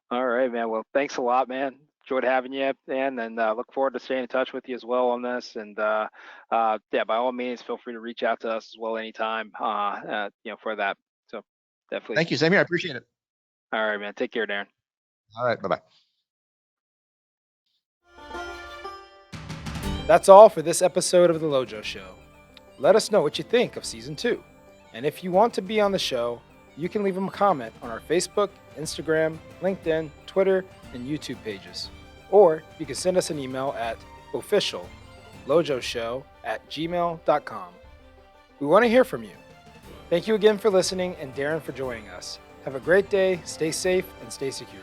All right, man. Well, thanks a lot, man. Enjoyed having you, Dan, and look forward to staying in touch with you as well on this. And by all means, feel free to reach out to us as well anytime. For that. So definitely. Thank you, Sammy. I appreciate it. All right, man. Take care, Darren. All right. Bye-bye. That's all for this episode of The LoJo Show. Let us know what you think of Season 2. And if you want to be on the show, you can leave them a comment on our Facebook, Instagram, LinkedIn, Twitter, and YouTube pages. Or you can send us an email at officiallojoshow@gmail.com. We want to hear from you. Thank you again for listening, and Darren for joining us. Have a great day, stay safe, and stay secure.